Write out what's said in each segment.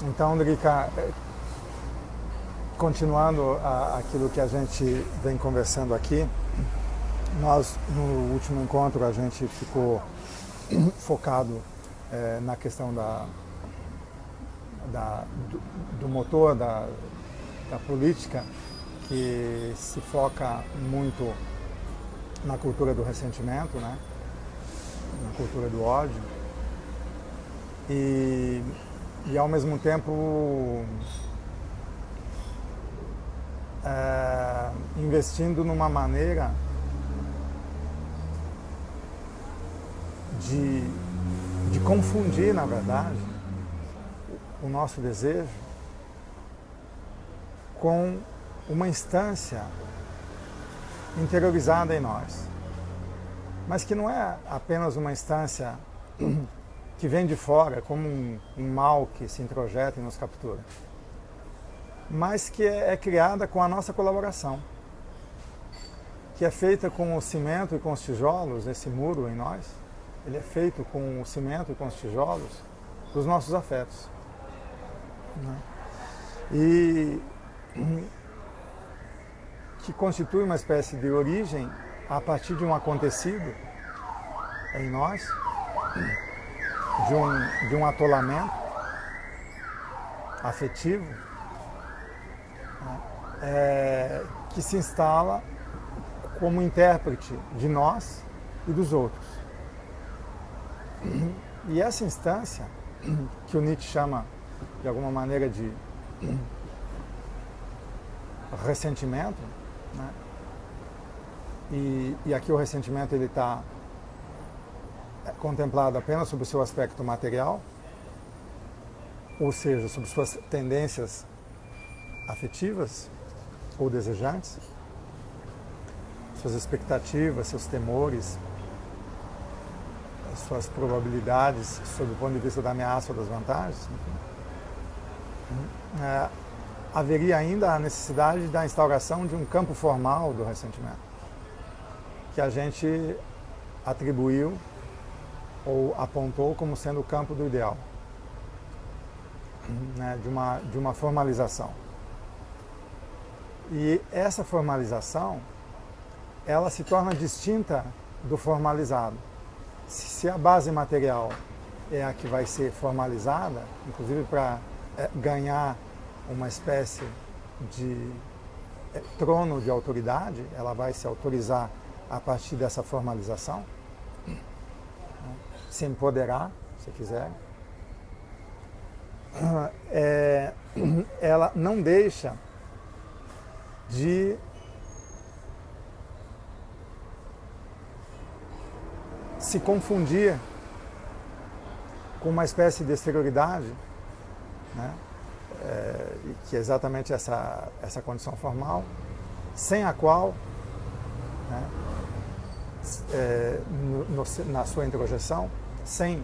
Então, Drica, continuando aquilo que a gente vem conversando aqui, nós, no último encontro, a gente ficou focado na questão do motor da política, que se foca muito na cultura do ressentimento, né? Na cultura do ódio, e ao mesmo tempo investindo numa maneira de confundir, na verdade, o nosso desejo com uma instância interiorizada em nós, mas que não é apenas uma instância que vem de fora, como um mal que se introjeta e nos captura, mas que é criada com a nossa colaboração, que é feita com o cimento e com os tijolos, esse muro em nós, ele é feito com o cimento e com os tijolos dos nossos afetos, né? E que constitui uma espécie de origem a partir de um acontecido em nós, de um atolamento afetivo, né? Que se instala como intérprete de nós e dos outros. E essa instância, que o Nietzsche chama de alguma maneira de ressentimento, né? E aqui o ressentimento ele está contemplado apenas sob o seu aspecto material, ou seja, sob suas tendências afetivas ou desejantes, suas expectativas, seus temores, suas probabilidades sob o ponto de vista da ameaça ou das vantagens. Haveria ainda a necessidade da instauração de um campo formal do ressentimento, que a gente atribuiu ou apontou como sendo o campo do ideal, né? de uma formalização. E essa formalização, ela se torna distinta do formalizado. Se a base material é a que vai ser formalizada, inclusive para ganhar uma espécie de trono de autoridade, ela vai se autorizar a partir dessa formalização, se empoderar, se quiser. Ela não deixa de se confundir com uma espécie de exterioridade, né? Que é exatamente essa condição formal, sem a qual, né, na sua introjeção, sem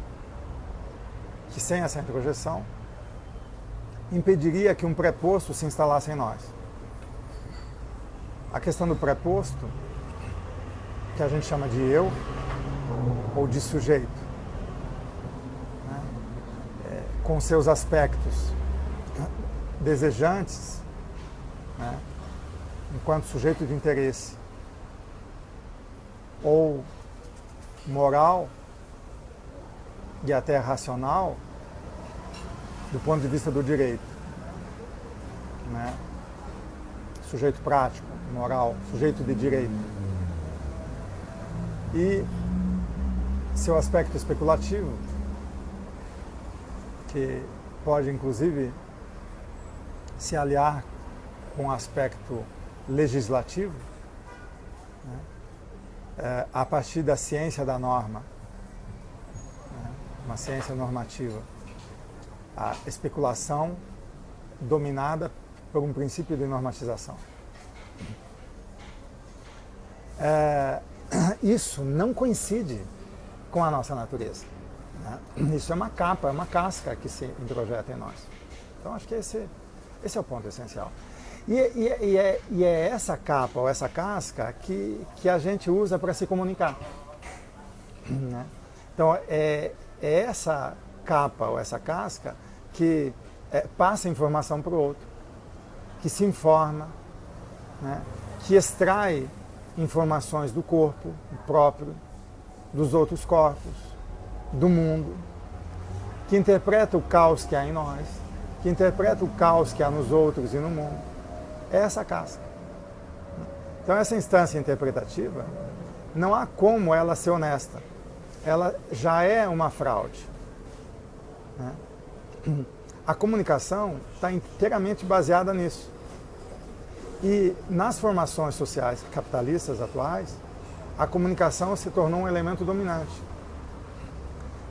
essa introjeção, impediria que um preposto se instalasse em nós. A questão do preposto, que a gente chama de eu, ou de sujeito, né, com seus aspectos desejantes, né, enquanto sujeito de interesse, ou moral e até racional do ponto de vista do direito, né? Sujeito prático, moral, sujeito de direito. E seu aspecto especulativo, que pode inclusive se aliar com o aspecto legislativo, né? A partir da ciência da norma, né? Uma ciência normativa, a especulação dominada por um princípio de normatização. Isso não coincide com a nossa natureza, né? Isso é uma capa, é uma casca que se introjeta em nós. Então acho que esse é o ponto essencial. E é essa capa ou essa casca que a gente usa para se comunicar, né? Então é essa capa ou essa casca que passa informação para o outro, que se informa, né, que extrai informações do corpo próprio, dos outros corpos, do mundo, que interpreta o caos que há em nós, que interpreta o caos que há nos outros e no mundo. É essa casca. Então essa instância interpretativa, não há como ela ser honesta. Ela já é uma fraude, né? A comunicação está inteiramente baseada nisso. E nas formações sociais capitalistas atuais, a comunicação se tornou um elemento dominante.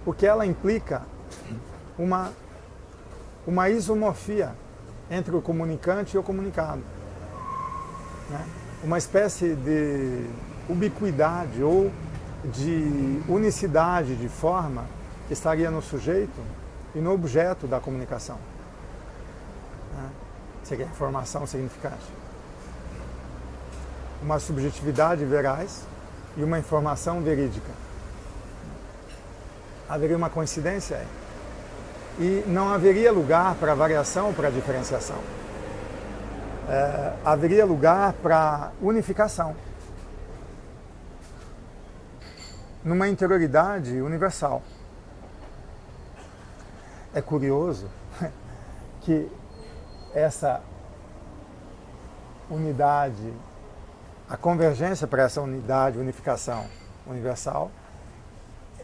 Porque ela implica uma isomorfia entre o comunicante e o comunicado, né? Uma espécie de ubiquidade ou de unicidade de forma que estaria no sujeito e no objeto da comunicação, né? Seria informação significante. Uma subjetividade veraz e uma informação verídica. Haveria uma coincidência aí. E não haveria lugar para variação ou para diferenciação. Haveria lugar para unificação. Numa interioridade universal. É curioso que essa unidade, a convergência para essa unidade, unificação universal,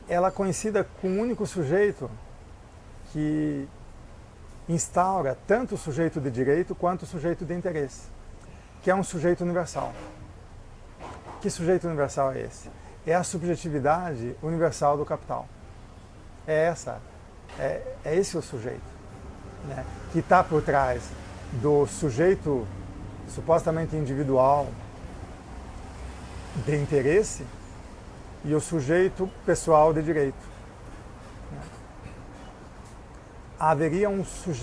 ela coincida com um único sujeito que instaura tanto o sujeito de direito quanto o sujeito de interesse, que é um sujeito universal. Que sujeito universal é esse? É a subjetividade universal do capital. É esse o sujeito, né, que está por trás do sujeito supostamente individual de interesse e o sujeito pessoal de direito. Haveria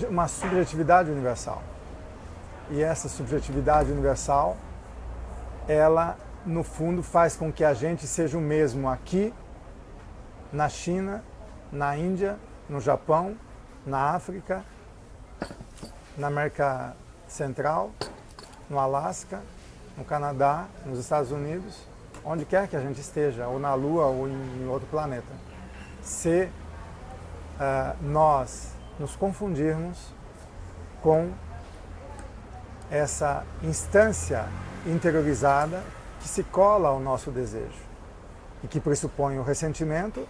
uma subjetividade universal. E essa subjetividade universal, ela, no fundo, faz com que a gente seja o mesmo aqui, na China, na Índia, no Japão, na África, na América Central, no Alasca, no Canadá, nos Estados Unidos, onde quer que a gente esteja, ou na Lua ou em outro planeta. Se nós nos confundirmos com essa instância interiorizada que se cola ao nosso desejo e que pressupõe o ressentimento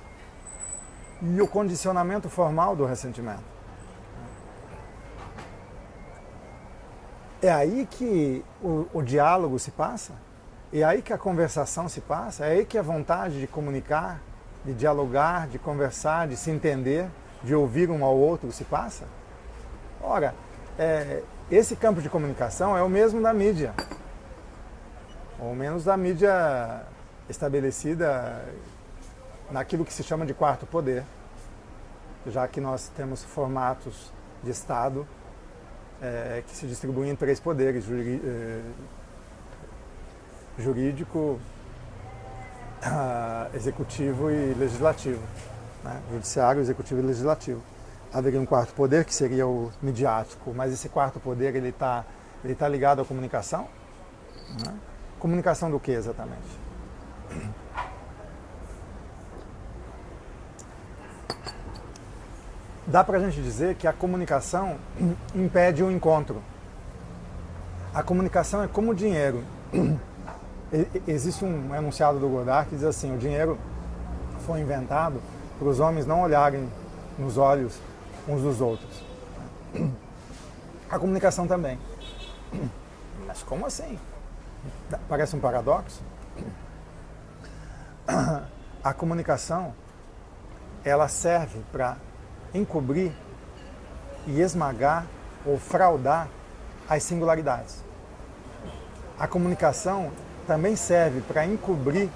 e o condicionamento formal do ressentimento. É aí que o diálogo se passa, é aí que a conversação se passa, é aí que a vontade de comunicar, de dialogar, de conversar, de se entender, de ouvir um ao outro se passa. Ora, esse campo de comunicação é o mesmo da mídia, ou menos da mídia estabelecida naquilo que se chama de quarto poder, já que nós temos formatos de Estado que se distribuem em 3 poderes, jurídico, executivo e legislativo, né? Judiciário, executivo e legislativo. Haveria um quarto poder, que seria o midiático, mas esse quarto poder ele tá ligado à comunicação, né? Comunicação do que exatamente? Dá para a gente dizer que a comunicação impede o encontro. A comunicação é como o dinheiro. Existe um enunciado do Godard que diz assim: o dinheiro foi inventado para os homens não olharem nos olhos uns dos outros. A comunicação também. Mas como assim? Parece um paradoxo. A comunicação, ela serve para encobrir e esmagar ou fraudar as singularidades. A comunicação também serve para encobrir,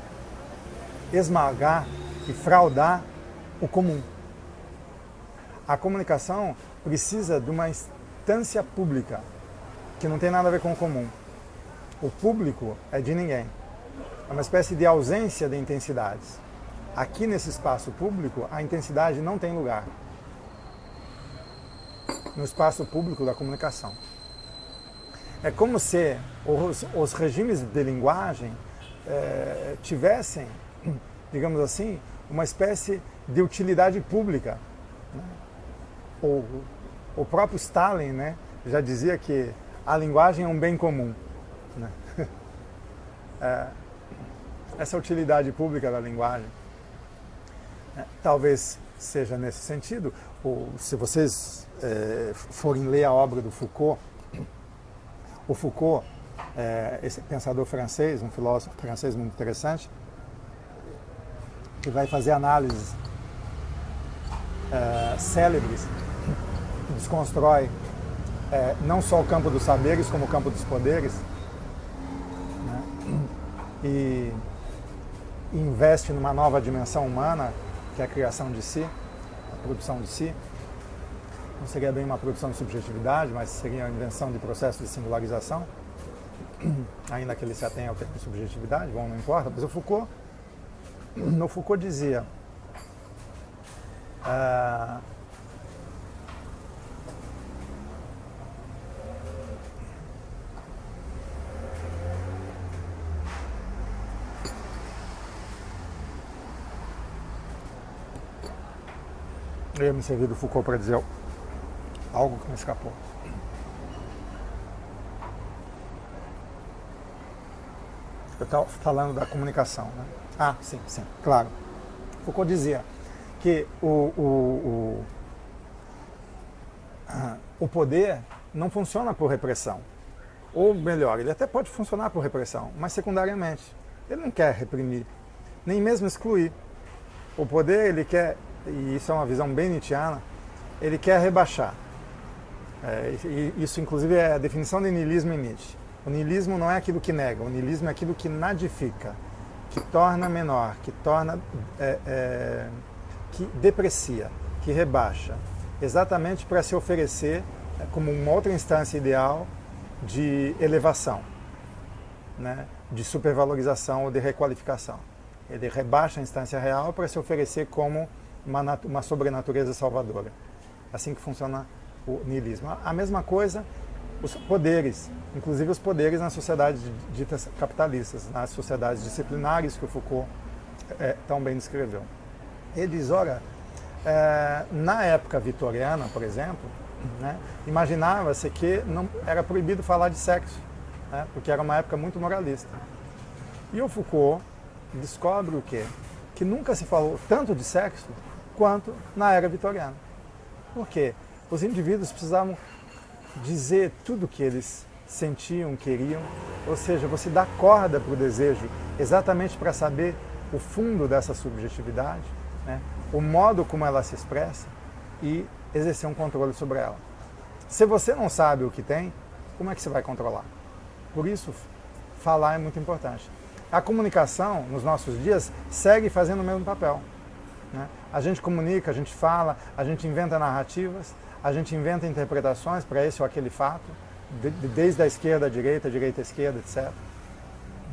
esmagar e fraudar o comum. A comunicação precisa de uma instância pública, que não tem nada a ver com o comum. O público é de ninguém. É uma espécie de ausência de intensidades. Aqui nesse espaço público, a intensidade não tem lugar. no espaço público da comunicação. É como se os regimes de linguagem tivessem, digamos assim, uma espécie de utilidade pública, né? O próprio Stalin, né, já dizia que a linguagem é um bem comum, né? Essa utilidade pública da linguagem, talvez seja nesse sentido. Se vocês forem ler a obra do Foucault, o Foucault, esse pensador francês, um filósofo francês muito interessante, que vai fazer análises célebres, que desconstrói não só o campo dos saberes, como o campo dos poderes, né? E investe numa nova dimensão humana, que é a criação de si, a produção de si. Não seria bem uma produção de subjetividade, mas seria a invenção de processo de singularização, ainda que ele se atenha ao termo de subjetividade, bom, não importa. Mas o Foucault dizia eu ia me servir do Foucault para dizer algo que me escapou. Eu estava falando da comunicação, né? Ah, sim, claro. Foucault dizia que o poder não funciona por repressão. Ou melhor, ele até pode funcionar por repressão, mas secundariamente. Ele não quer reprimir, nem mesmo excluir. O poder, ele quer, e isso é uma visão bem nietzschiana, ele quer rebaixar. Isso, inclusive, é a definição de niilismo em Nietzsche. O niilismo não é aquilo que nega, o niilismo é aquilo que nadifica, que torna menor, que torna, que deprecia, que rebaixa, exatamente para se oferecer como uma outra instância ideal de elevação, né? De supervalorização ou de requalificação. Ele rebaixa a instância real para se oferecer como uma sobrenatureza salvadora. Assim que funciona o niilismo. A mesma coisa, os poderes, inclusive os poderes nas sociedades ditas capitalistas, nas sociedades disciplinares que o Foucault tão bem descreveu. Ele diz, olha, na época vitoriana, por exemplo, né, imaginava-se que não era proibido falar de sexo, né, porque era uma época muito moralista. E o Foucault descobre o quê? Que nunca se falou tanto de sexo quanto na era vitoriana. Por quê? Os indivíduos precisavam dizer tudo o que eles sentiam, queriam, ou seja, você dá corda para o desejo exatamente para saber o fundo dessa subjetividade, né? O modo como ela se expressa e exercer um controle sobre ela. Se você não sabe o que tem, como é que você vai controlar? Por isso, falar é muito importante. A comunicação, nos nossos dias, segue fazendo o mesmo papel, né? A gente comunica, a gente fala, a gente inventa narrativas, a gente inventa interpretações para esse ou aquele fato, desde a esquerda à direita à esquerda, etc.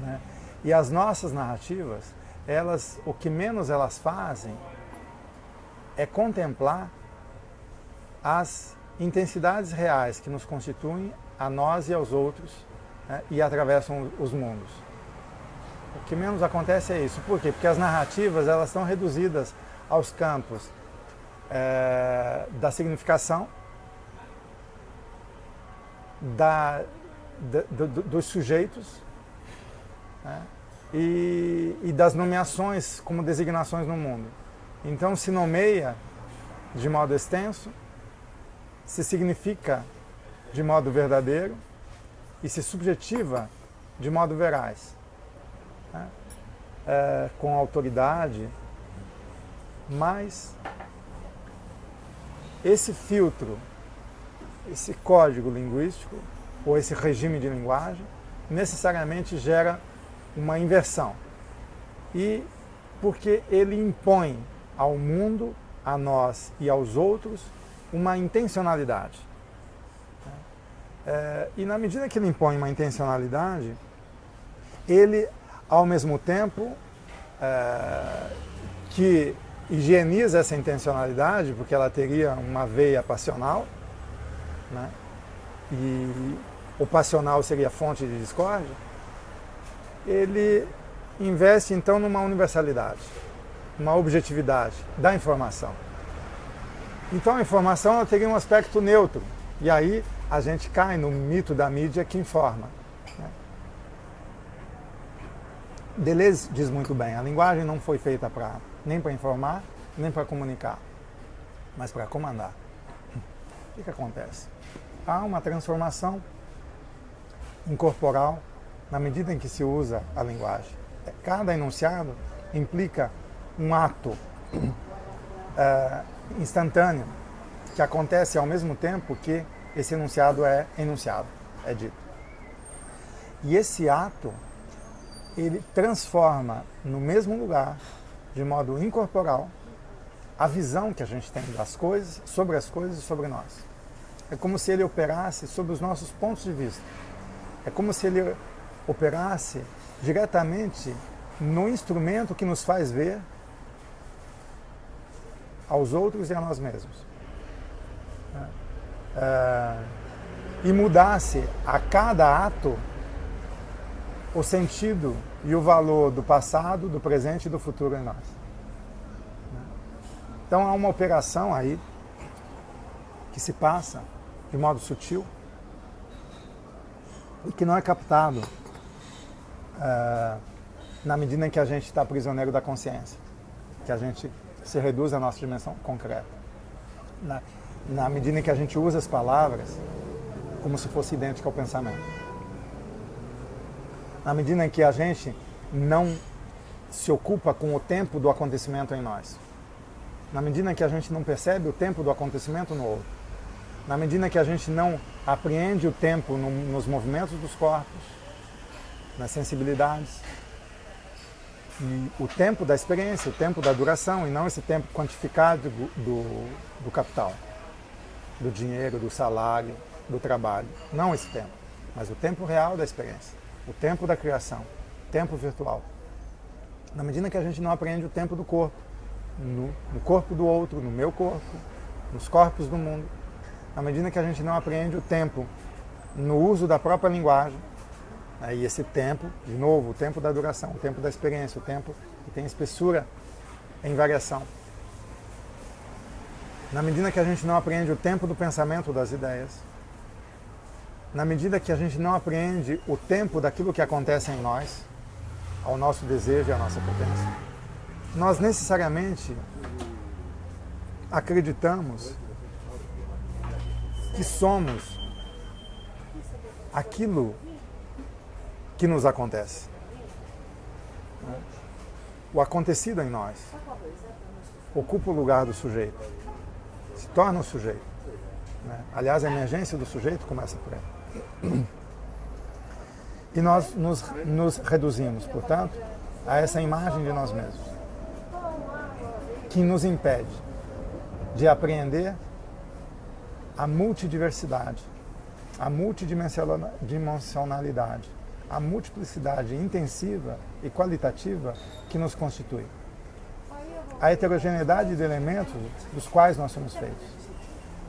Né? E as nossas narrativas, o que menos elas fazem é contemplar as intensidades reais que nos constituem a nós e aos outros, né, e atravessam os mundos. O que menos acontece é isso. Por quê? Porque as narrativas elas estão reduzidas aos campos da significação, dos sujeitos, né, e das nomeações como designações no mundo. Então se nomeia de modo extenso, se significa de modo verdadeiro e se subjetiva de modo veraz, né, com autoridade, mas esse filtro, esse código linguístico ou esse regime de linguagem necessariamente gera uma inversão. E porque ele impõe ao mundo, a nós e aos outros uma intencionalidade. E na medida que ele impõe uma intencionalidade, ele, ao mesmo tempo que higieniza essa intencionalidade, porque ela teria uma veia passional, né? E o passional seria fonte de discórdia, ele investe então numa universalidade, uma objetividade da informação. Então a informação ela teria um aspecto neutro, e aí a gente cai no mito da mídia que informa, né? Deleuze diz muito bem, a linguagem não foi feita nem para informar, nem para comunicar, mas para comandar. O que acontece? Há uma transformação incorporal na medida em que se usa a linguagem. Cada enunciado implica um ato instantâneo que acontece ao mesmo tempo que esse enunciado é enunciado, é dito. E esse ato, ele transforma no mesmo lugar, de modo incorporal, a visão que a gente tem das coisas, sobre as coisas e sobre nós. É como se ele operasse sobre os nossos pontos de vista. É como se ele operasse diretamente no instrumento que nos faz ver aos outros e a nós mesmos. E mudasse a cada ato o sentido e o valor do passado, do presente e do futuro em nós. Então há uma operação aí que se passa de modo sutil e que não é captado na medida em que a gente está prisioneiro da consciência, que a gente se reduz à nossa dimensão concreta. Na medida em que a gente usa as palavras como se fosse idêntica ao pensamento. Na medida em que a gente não se ocupa com o tempo do acontecimento em nós. Na medida em que a gente não percebe o tempo do acontecimento no outro. Na medida em que a gente não apreende o tempo nos movimentos dos corpos, nas sensibilidades. E o tempo da experiência, o tempo da duração, e não esse tempo quantificado do capital, do dinheiro, do salário, do trabalho. Não esse tempo, mas o tempo real da experiência, o tempo da criação, o tempo virtual. Na medida que a gente não aprende o tempo do corpo, no corpo do outro, no meu corpo, nos corpos do mundo, na medida que a gente não aprende o tempo no uso da própria linguagem, e esse tempo, de novo, o tempo da duração, o tempo da experiência, o tempo que tem espessura em variação. Na medida que a gente não aprende o tempo do pensamento das ideias, na medida que a gente não aprende o tempo daquilo que acontece em nós, ao nosso desejo e à nossa potência, nós necessariamente acreditamos que somos aquilo que nos acontece. O acontecido em nós ocupa o lugar do sujeito, se torna o sujeito. Aliás, a emergência do sujeito começa por aí. E nós nos reduzimos, portanto, a essa imagem de nós mesmos, que nos impede de apreender a multidiversidade, a multidimensionalidade, a multiplicidade intensiva e qualitativa que nos constitui. A heterogeneidade de elementos dos quais nós somos feitos.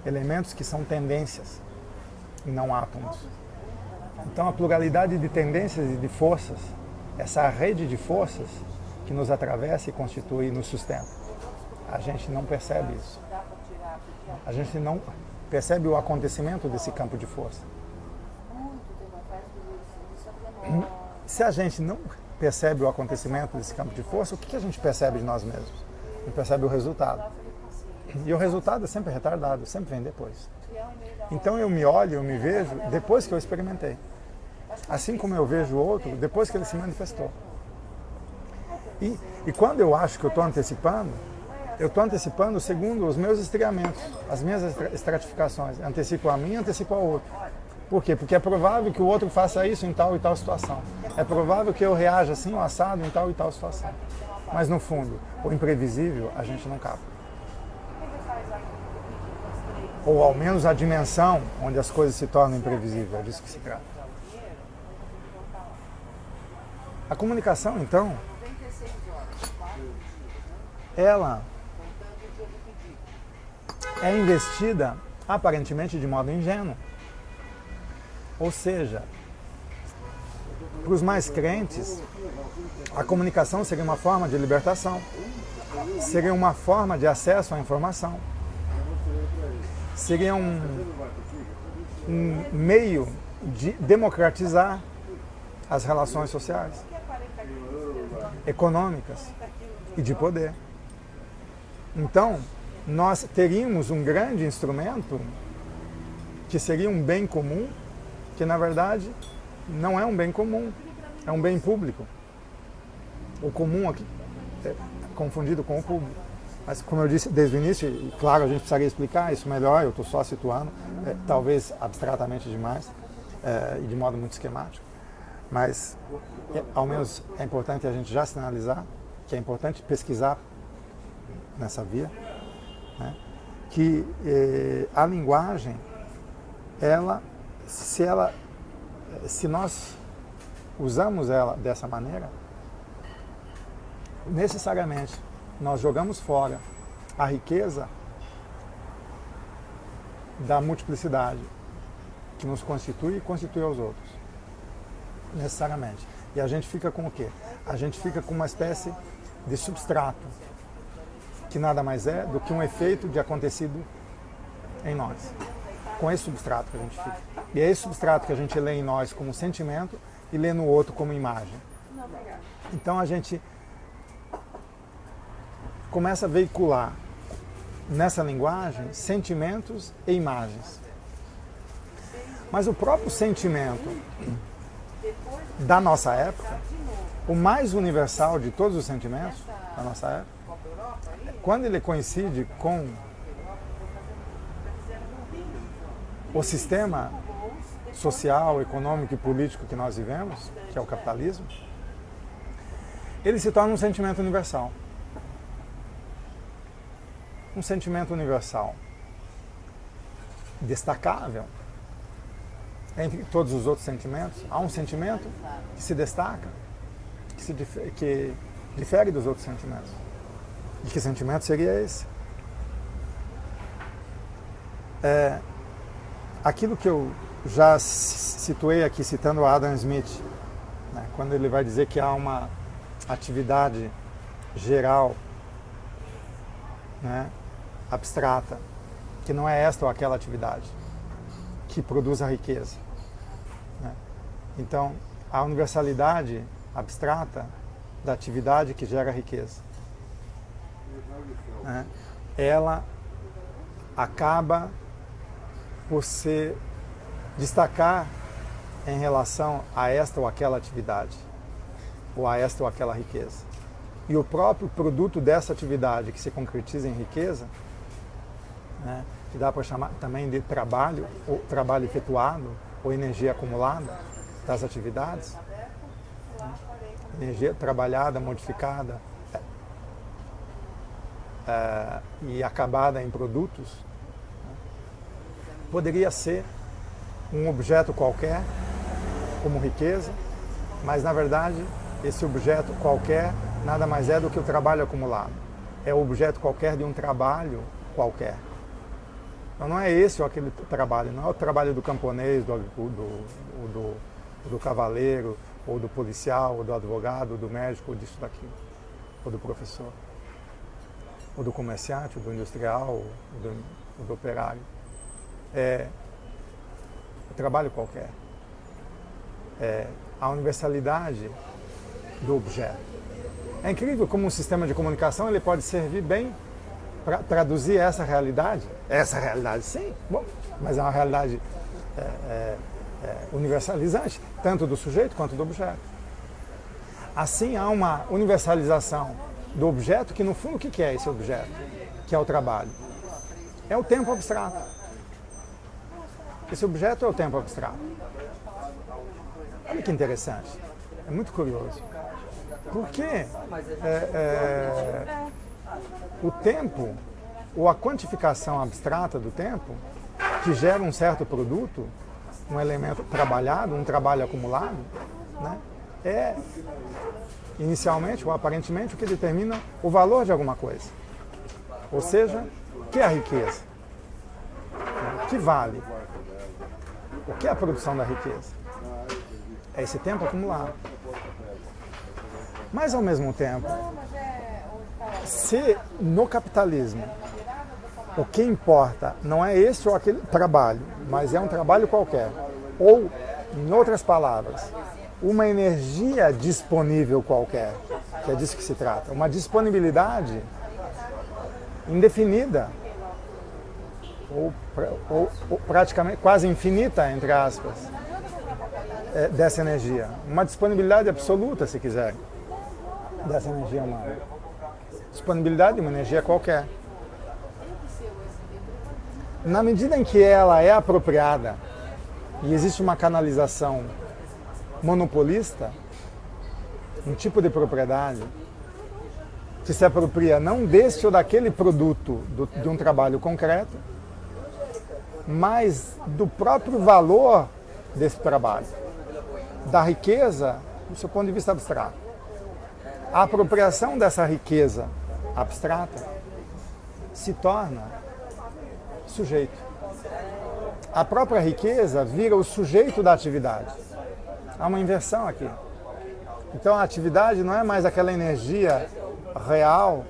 Elementos que são tendências e não átomos. Então a pluralidade de tendências e de forças, essa rede de forças que nos atravessa e constitui e nos sustenta. A gente não percebe isso. A gente não percebe o acontecimento desse campo de força. Se a gente não percebe o acontecimento desse campo de força, o que a gente percebe de nós mesmos? A gente percebe o resultado. E o resultado é sempre retardado, sempre vem depois. Então eu me olho, eu me vejo depois que eu experimentei. Assim como eu vejo o outro depois que ele se manifestou. E quando eu acho que eu estou antecipando segundo os meus estreamentos, as minhas estratificações. Antecipo a mim, antecipo ao outro. Por quê? Porque é provável que o outro faça isso em tal e tal situação. É provável que eu reaja assim ou assado em tal e tal situação. Mas no fundo, o imprevisível a gente não capta. Ou ao menos a dimensão onde as coisas se tornam imprevisíveis, é disso que se trata. A comunicação, então, ela é investida aparentemente de modo ingênuo. Ou seja, para os mais crentes, a comunicação seria uma forma de libertação, seria uma forma de acesso à informação, seria um meio de democratizar as relações sociais, econômicas e de poder. Então, nós teríamos um grande instrumento que seria um bem comum, que na verdade não é um bem comum, é um bem público. O comum aqui é confundido com o público. Mas como eu disse desde o início, e claro, a gente precisaria explicar isso melhor, eu estou só situando, talvez abstratamente demais, e de modo muito esquemático, mas ao menos é importante a gente já sinalizar que é importante pesquisar nessa via, né, que a linguagem, se nós usamos ela dessa maneira, necessariamente nós jogamos fora a riqueza da multiplicidade que nos constitui e constitui aos outros. Necessariamente. E a gente fica com o quê? A gente fica com uma espécie de substrato, que nada mais é do que um efeito de acontecido em nós. Com esse substrato que a gente fica. E é esse substrato que a gente lê em nós como sentimento e lê no outro como imagem. Então a gente começa a veicular nessa linguagem sentimentos e imagens. Mas o próprio sentimento da nossa época, o mais universal de todos os sentimentos da nossa época, quando ele coincide com o sistema social, econômico e político que nós vivemos, que é o capitalismo, ele se torna um sentimento universal. Um sentimento universal destacável entre todos os outros sentimentos. Há um sentimento que se destaca, que difere dos outros sentimentos. E que sentimento seria esse? Aquilo que eu já situei aqui, citando Adam Smith, né, quando ele vai dizer que há uma atividade geral, né, abstrata, que não é esta ou aquela atividade que produz a riqueza, né? Então, a universalidade abstrata da atividade que gera riqueza, né, ela acaba por se destacar em relação a esta ou aquela atividade, ou a esta ou aquela riqueza. E o próprio produto dessa atividade que se concretiza em riqueza, né, que dá para chamar também de trabalho, ou trabalho efetuado, ou energia acumulada das atividades, né, energia trabalhada, modificada e acabada em produtos, né, poderia ser um objeto qualquer, como riqueza, mas na verdade esse objeto qualquer nada mais é do que o trabalho acumulado. É o objeto qualquer de um trabalho qualquer. Então não é esse ou aquele trabalho, não é o trabalho do camponês, do cavaleiro, ou do policial, ou do advogado, ou do médico, ou disso, daquilo, ou do professor, ou do comerciante, ou do industrial, ou do operário. É o trabalho qualquer. É a universalidade do objeto. É incrível como um sistema de comunicação ele pode servir bem para traduzir essa realidade. Essa realidade, sim, bom, mas é uma realidade universalizante, tanto do sujeito quanto do objeto. Assim, há uma universalização do objeto que, no fundo, o que é esse objeto? Que é o trabalho. É o tempo abstrato. Esse objeto é o tempo abstrato. Olha que interessante. É muito curioso. Porque o tempo, ou a quantificação abstrata do tempo, que gera um certo produto, um elemento trabalhado, um trabalho acumulado, né, é inicialmente ou aparentemente o que determina o valor de alguma coisa. Ou seja, o que é a riqueza? que vale? O que é a produção da riqueza? É esse tempo acumulado. Mas, ao mesmo tempo, se no capitalismo o que importa não é este ou aquele trabalho, mas é um trabalho qualquer, ou, em outras palavras, uma energia disponível qualquer, que é disso que se trata, uma disponibilidade indefinida, ou praticamente quase infinita, entre aspas, dessa energia. Uma disponibilidade absoluta, se quiser, dessa energia humana. Disponibilidade de uma energia qualquer. Na medida em que ela é apropriada e existe uma canalização monopolista, um tipo de propriedade que se apropria não deste ou daquele produto de um trabalho concreto, mas do próprio valor desse trabalho, da riqueza do seu ponto de vista abstrato. A apropriação dessa riqueza abstrata se torna sujeito. A própria riqueza vira o sujeito da atividade. Há uma inversão aqui. Então a atividade não é mais aquela energia real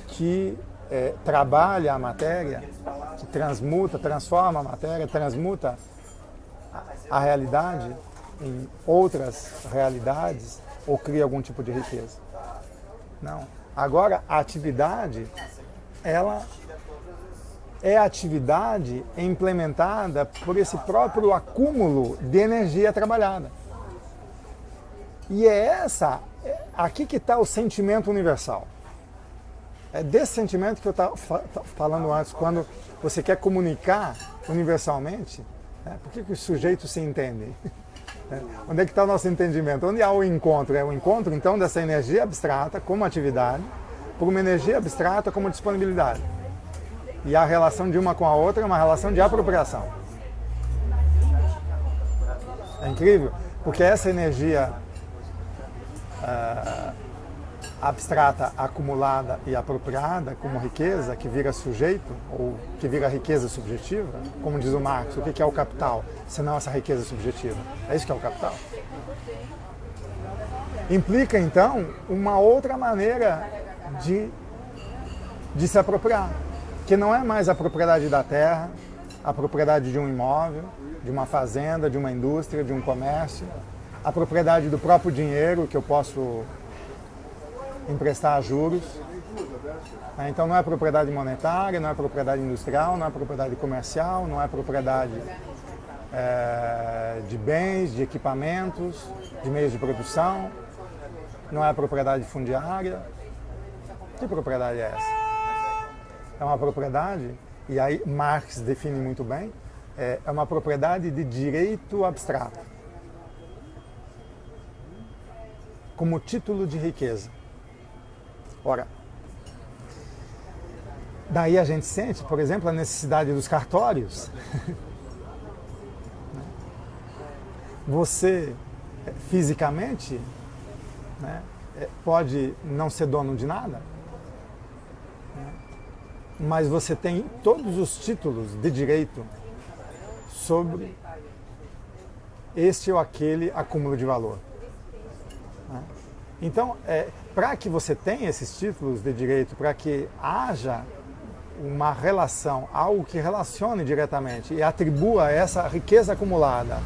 que trabalha a matéria, que transmuta, transforma a matéria, transmuta a realidade em outras realidades ou cria algum tipo de riqueza. Não. Agora, a atividade, ela é a atividade implementada por esse próprio acúmulo de energia trabalhada. E aqui que está o sentimento universal. É desse sentimento que eu estava falando antes, quando você quer comunicar universalmente, por que os sujeitos se entendem? Onde é que está o nosso entendimento? Onde há o encontro? É o encontro, então, dessa energia abstrata como atividade, por uma energia abstrata como disponibilidade. E a relação de uma com a outra é uma relação de apropriação. É incrível, porque essa energia abstrata, acumulada e apropriada como riqueza, que vira sujeito, ou que vira riqueza subjetiva, como diz o Marx, o que é o capital, senão essa riqueza subjetiva? É isso que é o capital. Implica, então, uma outra maneira de se apropriar, que não é mais a propriedade da terra, a propriedade de um imóvel, de uma fazenda, de uma indústria, de um comércio, a propriedade do próprio dinheiro que eu posso emprestar a juros. Então não é propriedade monetária, não é propriedade industrial, não é propriedade comercial, não é propriedade de bens, de equipamentos, de meios de produção, não é propriedade fundiária. Que propriedade é essa? É uma propriedade, e aí Marx define muito bem, é uma propriedade de direito abstrato, como título de riqueza. Ora, daí a gente sente, por exemplo, a necessidade dos cartórios. Você, fisicamente, pode não ser dono de nada, mas você tem todos os títulos de direito sobre este ou aquele acúmulo de valor. Então, para que você tenha esses títulos de direito, para que haja uma relação, algo que relacione diretamente e atribua essa riqueza acumulada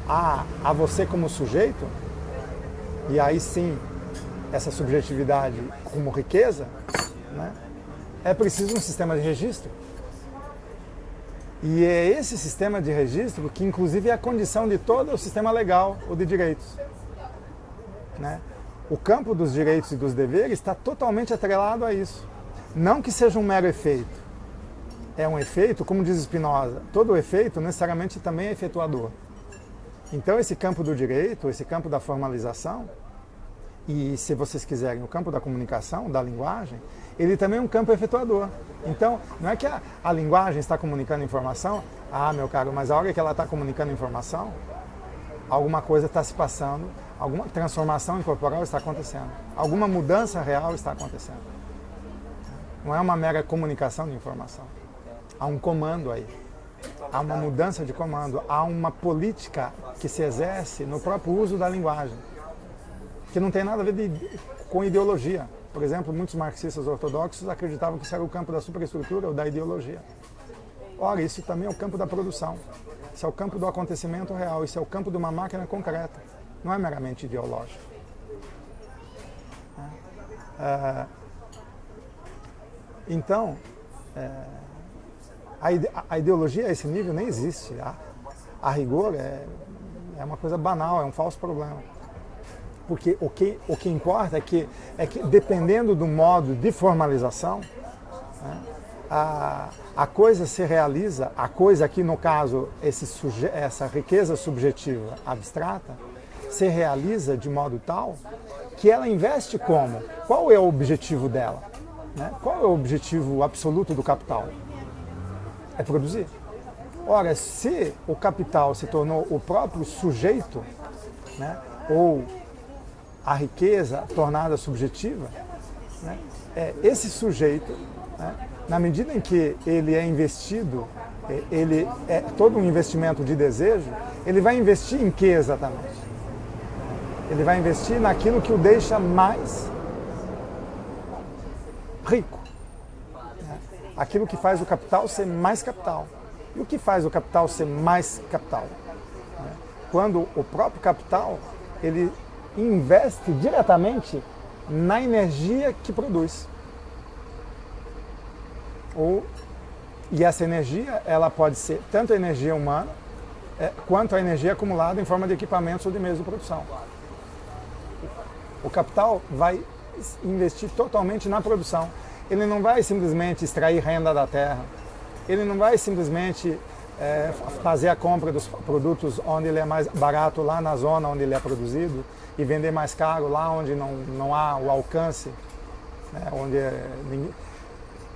a você como sujeito, e aí sim, essa subjetividade como riqueza, é preciso um sistema de registro. E é esse sistema de registro que, inclusive, é a condição de todo o sistema legal ou de direitos. O campo dos direitos e dos deveres está totalmente atrelado a isso. Não que seja um mero efeito. É um efeito, como diz Spinoza, todo efeito necessariamente também é efetuador. Então esse campo do direito, esse campo da formalização, e se vocês quiserem, o campo da comunicação, da linguagem, ele também é um campo efetuador. Então, não é que a linguagem está comunicando informação, meu caro, mas a hora que ela está comunicando informação, alguma coisa está se passando, alguma transformação corporal está acontecendo, alguma mudança real está acontecendo. Não é uma mera comunicação de informação. Há um comando aí. há uma mudança de comando, há uma política que se exerce no próprio uso da linguagem, que não tem nada a ver com ideologia. Por exemplo, muitos marxistas ortodoxos acreditavam que isso era o campo da superestrutura ou da ideologia. Ora, isso também é o campo da produção. Isso é o campo do acontecimento real, isso é o campo de uma máquina concreta, não é meramente ideológico. Então, a ideologia a esse nível nem existe. A rigor é uma coisa banal, é um falso problema. Porque o que importa é que dependendo do modo de formalização, né, a coisa se realiza, a coisa aqui no caso, essa riqueza subjetiva abstrata, se realiza de modo tal que ela investe como? Qual é o objetivo dela? Né? Qual é o objetivo absoluto do capital? É produzir. Ora, se o capital se tornou o próprio sujeito, né, ou a riqueza tornada subjetiva, né, esse sujeito, né, na medida em que ele é investido, ele é todo um investimento de desejo, ele vai investir em que exatamente? Ele vai investir naquilo que o deixa mais rico. Né? Aquilo que faz o capital ser mais capital. E o que faz o capital ser mais capital? Né? Quando o próprio capital, ele investe diretamente na energia que produz. E essa energia, ela pode ser tanto a energia humana, quanto a energia acumulada em forma de equipamentos ou de meios de produção. O capital vai investir totalmente na produção. Ele não vai simplesmente extrair renda da terra. Ele não vai simplesmente fazer a compra dos produtos onde ele é mais barato, lá na zona onde ele é produzido, e vender mais caro lá onde não há o alcance, né, onde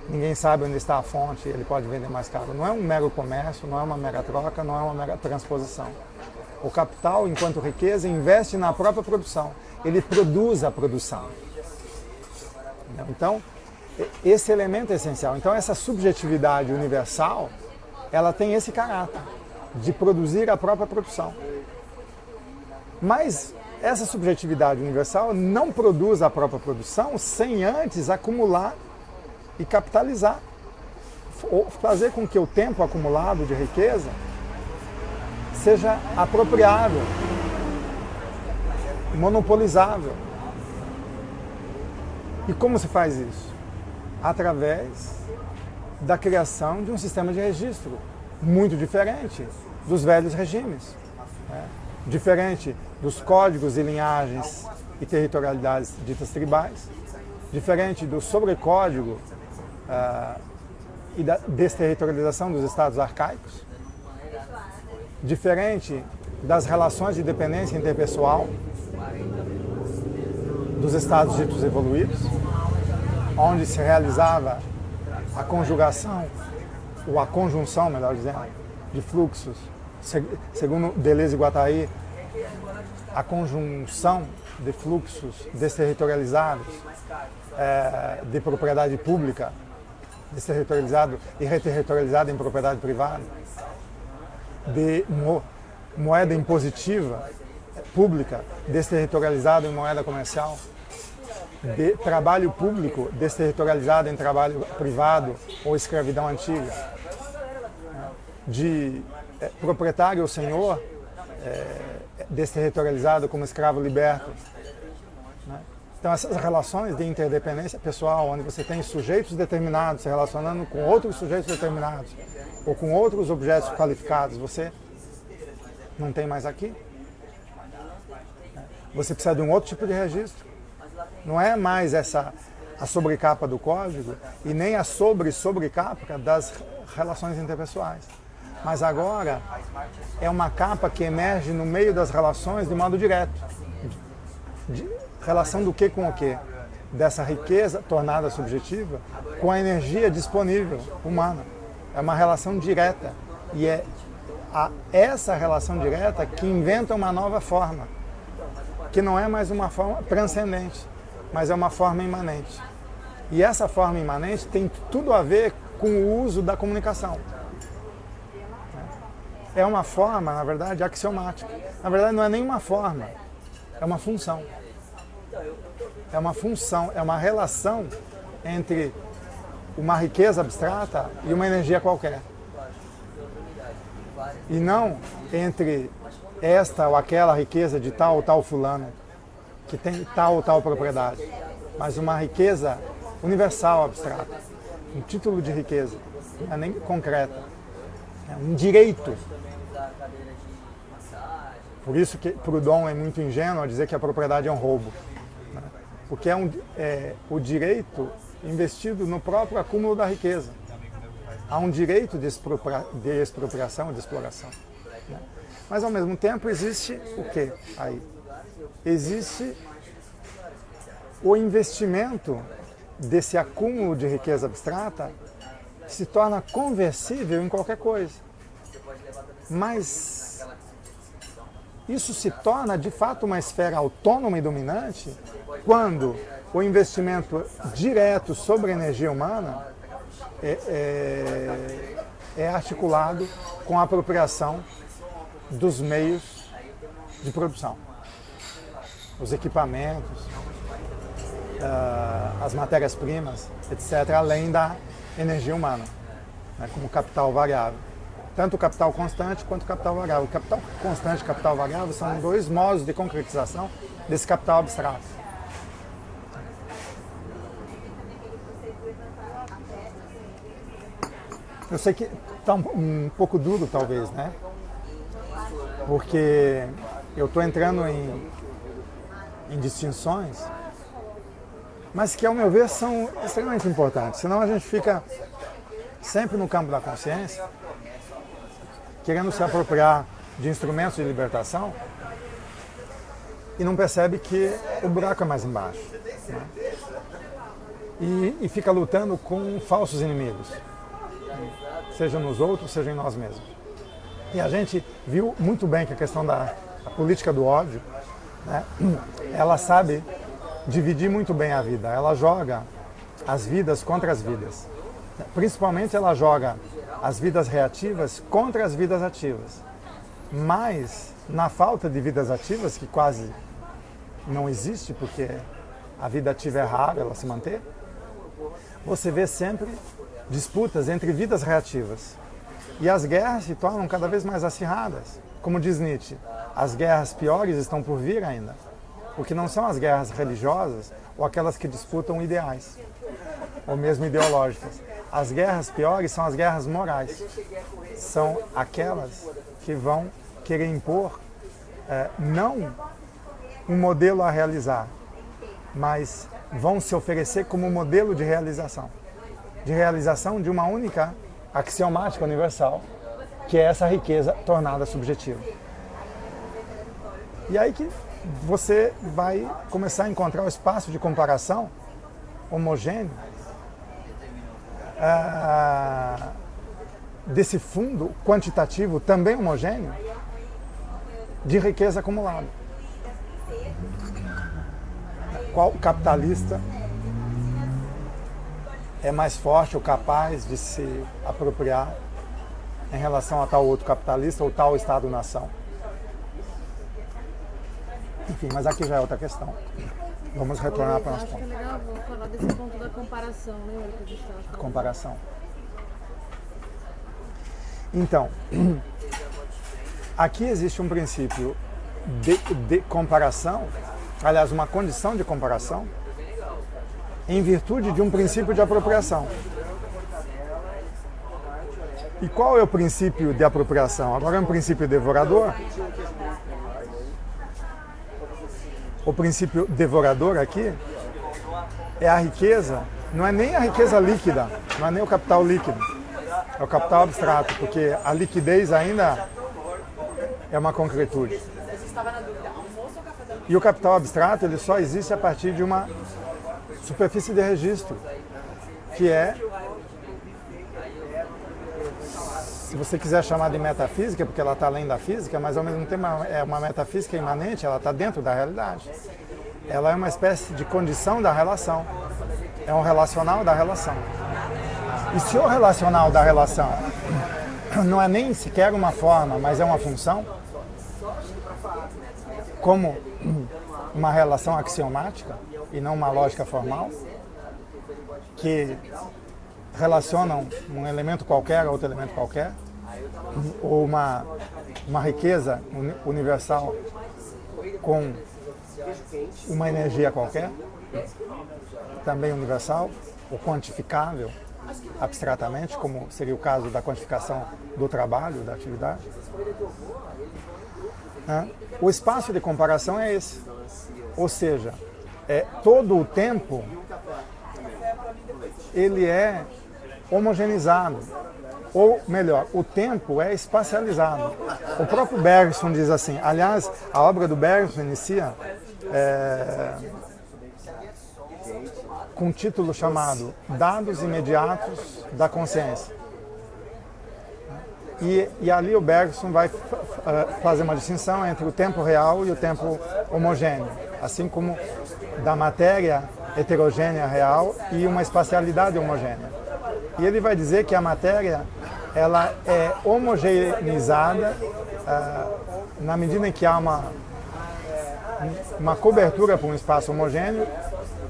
ninguém sabe onde está a fonte, ele pode vender mais caro. Não é um mero comércio, não é uma mera troca, não é uma mera transposição. O capital, enquanto riqueza, investe na própria produção. Ele produz a produção. Então, esse elemento é essencial. Então, essa subjetividade universal, ela tem esse caráter de produzir a própria produção. Mas essa subjetividade universal não produz a própria produção sem antes acumular e capitalizar. Fazer com que o tempo acumulado de riqueza seja apropriável, monopolizável. E como se faz isso? Através da criação de um sistema de registro muito diferente dos velhos regimes, né? Diferente dos códigos e linhagens e territorialidades ditas tribais, diferente do sobrecódigo e da desterritorialização dos estados arcaicos, diferente das relações de dependência interpessoal dos estados ditos evoluídos, onde se realizava a conjugação, ou a conjunção, melhor dizendo, de fluxos, segundo Deleuze e Guattari, a conjunção de fluxos desterritorializados, de propriedade pública, desterritorializado e reterritorializado em propriedade privada, de moeda impositiva pública, desterritorializada em moeda comercial, de trabalho público desterritorializado em trabalho privado ou escravidão antiga, de proprietário ou senhor desterritorializado como escravo liberto. Então essas relações de interdependência pessoal, onde você tem sujeitos determinados se relacionando com outros sujeitos determinados ou com outros objetos qualificados, você não tem mais aqui. Você precisa de um outro tipo de registro. Não é mais a sobrecapa do código e nem a sobrecapa das relações interpessoais. Mas agora é uma capa que emerge no meio das relações de modo direto. Relação do que com o que? Dessa riqueza tornada subjetiva com a energia disponível humana. É uma relação direta. E é essa relação direta que inventa uma nova forma, que não é mais uma forma transcendente, mas é uma forma imanente. E essa forma imanente tem tudo a ver com o uso da comunicação. é uma forma, na verdade, axiomática. Na verdade, não é nenhuma forma, é uma função. É uma função, é uma relação entre uma riqueza abstrata e uma energia qualquer. E não entre esta ou aquela riqueza de tal ou tal fulano, que tem tal ou tal propriedade, mas uma riqueza universal abstrata, um título de riqueza, não é nem concreta, é um direito. Por isso que Proudhon é muito ingênuo a dizer que a propriedade é um roubo, né? Porque é o direito investido no próprio acúmulo da riqueza. Há um direito de expropriação, de exploração, né? Mas ao mesmo tempo existe o quê aí? Existe o investimento desse acúmulo de riqueza abstrata que se torna conversível em qualquer coisa. Mas isso se torna de fato uma esfera autônoma e dominante quando o investimento direto sobre a energia humana é articulado com a apropriação dos meios de produção, os equipamentos, as matérias-primas, etc., além da energia humana, né, como capital variável. Tanto o capital constante quanto o capital variável. O capital constante e o capital variável são dois modos de concretização desse capital abstrato. Eu sei que está um pouco duro, talvez, né? Porque eu estou entrando em distinções, mas que, ao meu ver, são extremamente importantes. Senão a gente fica sempre no campo da consciência, querendo se apropriar de instrumentos de libertação e não percebe que o buraco é mais embaixo, né? E fica lutando com falsos inimigos, seja nos outros, seja em nós mesmos. E a gente viu muito bem que a questão da política do ódio, né, ela sabe dividir muito bem a vida. Ela joga as vidas contra as vidas. Principalmente ela joga as vidas reativas contra as vidas ativas. Mas, na falta de vidas ativas, que quase não existe, porque a vida ativa é rara ela se manter, você vê sempre disputas entre vidas reativas. E as guerras se tornam cada vez mais acirradas. Como diz Nietzsche, as guerras piores estão por vir ainda, porque não são as guerras religiosas ou aquelas que disputam ideais, ou mesmo ideológicas. As guerras piores são as guerras morais. São aquelas que vão querer impor não um modelo a realizar, mas vão se oferecer como modelo de realização de uma única axiomática universal, que é essa riqueza tornada subjetiva. E aí que você vai começar a encontrar o espaço de comparação homogêneo desse fundo quantitativo também homogêneo de riqueza acumulada. Qual capitalista é mais forte ou capaz de se apropriar em relação a tal outro capitalista ou tal Estado-nação? Enfim, mas aqui já é outra questão. Vamos retornar para o nosso ponto. Acho que é legal falar desse ponto da comparação, né? Que a gente estava falando. A comparação. Então, aqui existe um princípio de comparação, aliás, uma condição de comparação, em virtude de um princípio de apropriação. E qual é o princípio de apropriação? Agora é um princípio devorador. O princípio devorador aqui é a riqueza, não é nem a riqueza líquida, não é nem o capital líquido, é o capital abstrato, porque a liquidez ainda é uma concretude. E o capital abstrato ele só existe a partir de uma superfície de registro, que é, se você quiser chamar de metafísica, porque ela está além da física, mas ao mesmo tempo é uma metafísica imanente, ela está dentro da realidade. Ela é uma espécie de condição da relação, é um relacional da relação. E se o relacional da relação não é nem sequer uma forma, mas é uma função, como uma relação axiomática e não uma lógica formal, que relacionam um elemento qualquer a outro elemento qualquer, ou uma riqueza universal com uma energia qualquer, também universal, ou quantificável abstratamente, como seria o caso da quantificação do trabalho, da atividade. O espaço de comparação é esse. Ou seja, todo o tempo ele é homogeneizado. Ou melhor, o tempo é espacializado. O próprio Bergson diz assim, aliás, a obra do Bergson inicia com um título chamado Dados Imediatos da Consciência. E ali o Bergson vai fazer uma distinção entre o tempo real e o tempo homogêneo, assim como da matéria heterogênea real e uma espacialidade homogênea. E ele vai dizer que a matéria ela é homogeneizada na medida em que há uma cobertura para um espaço homogêneo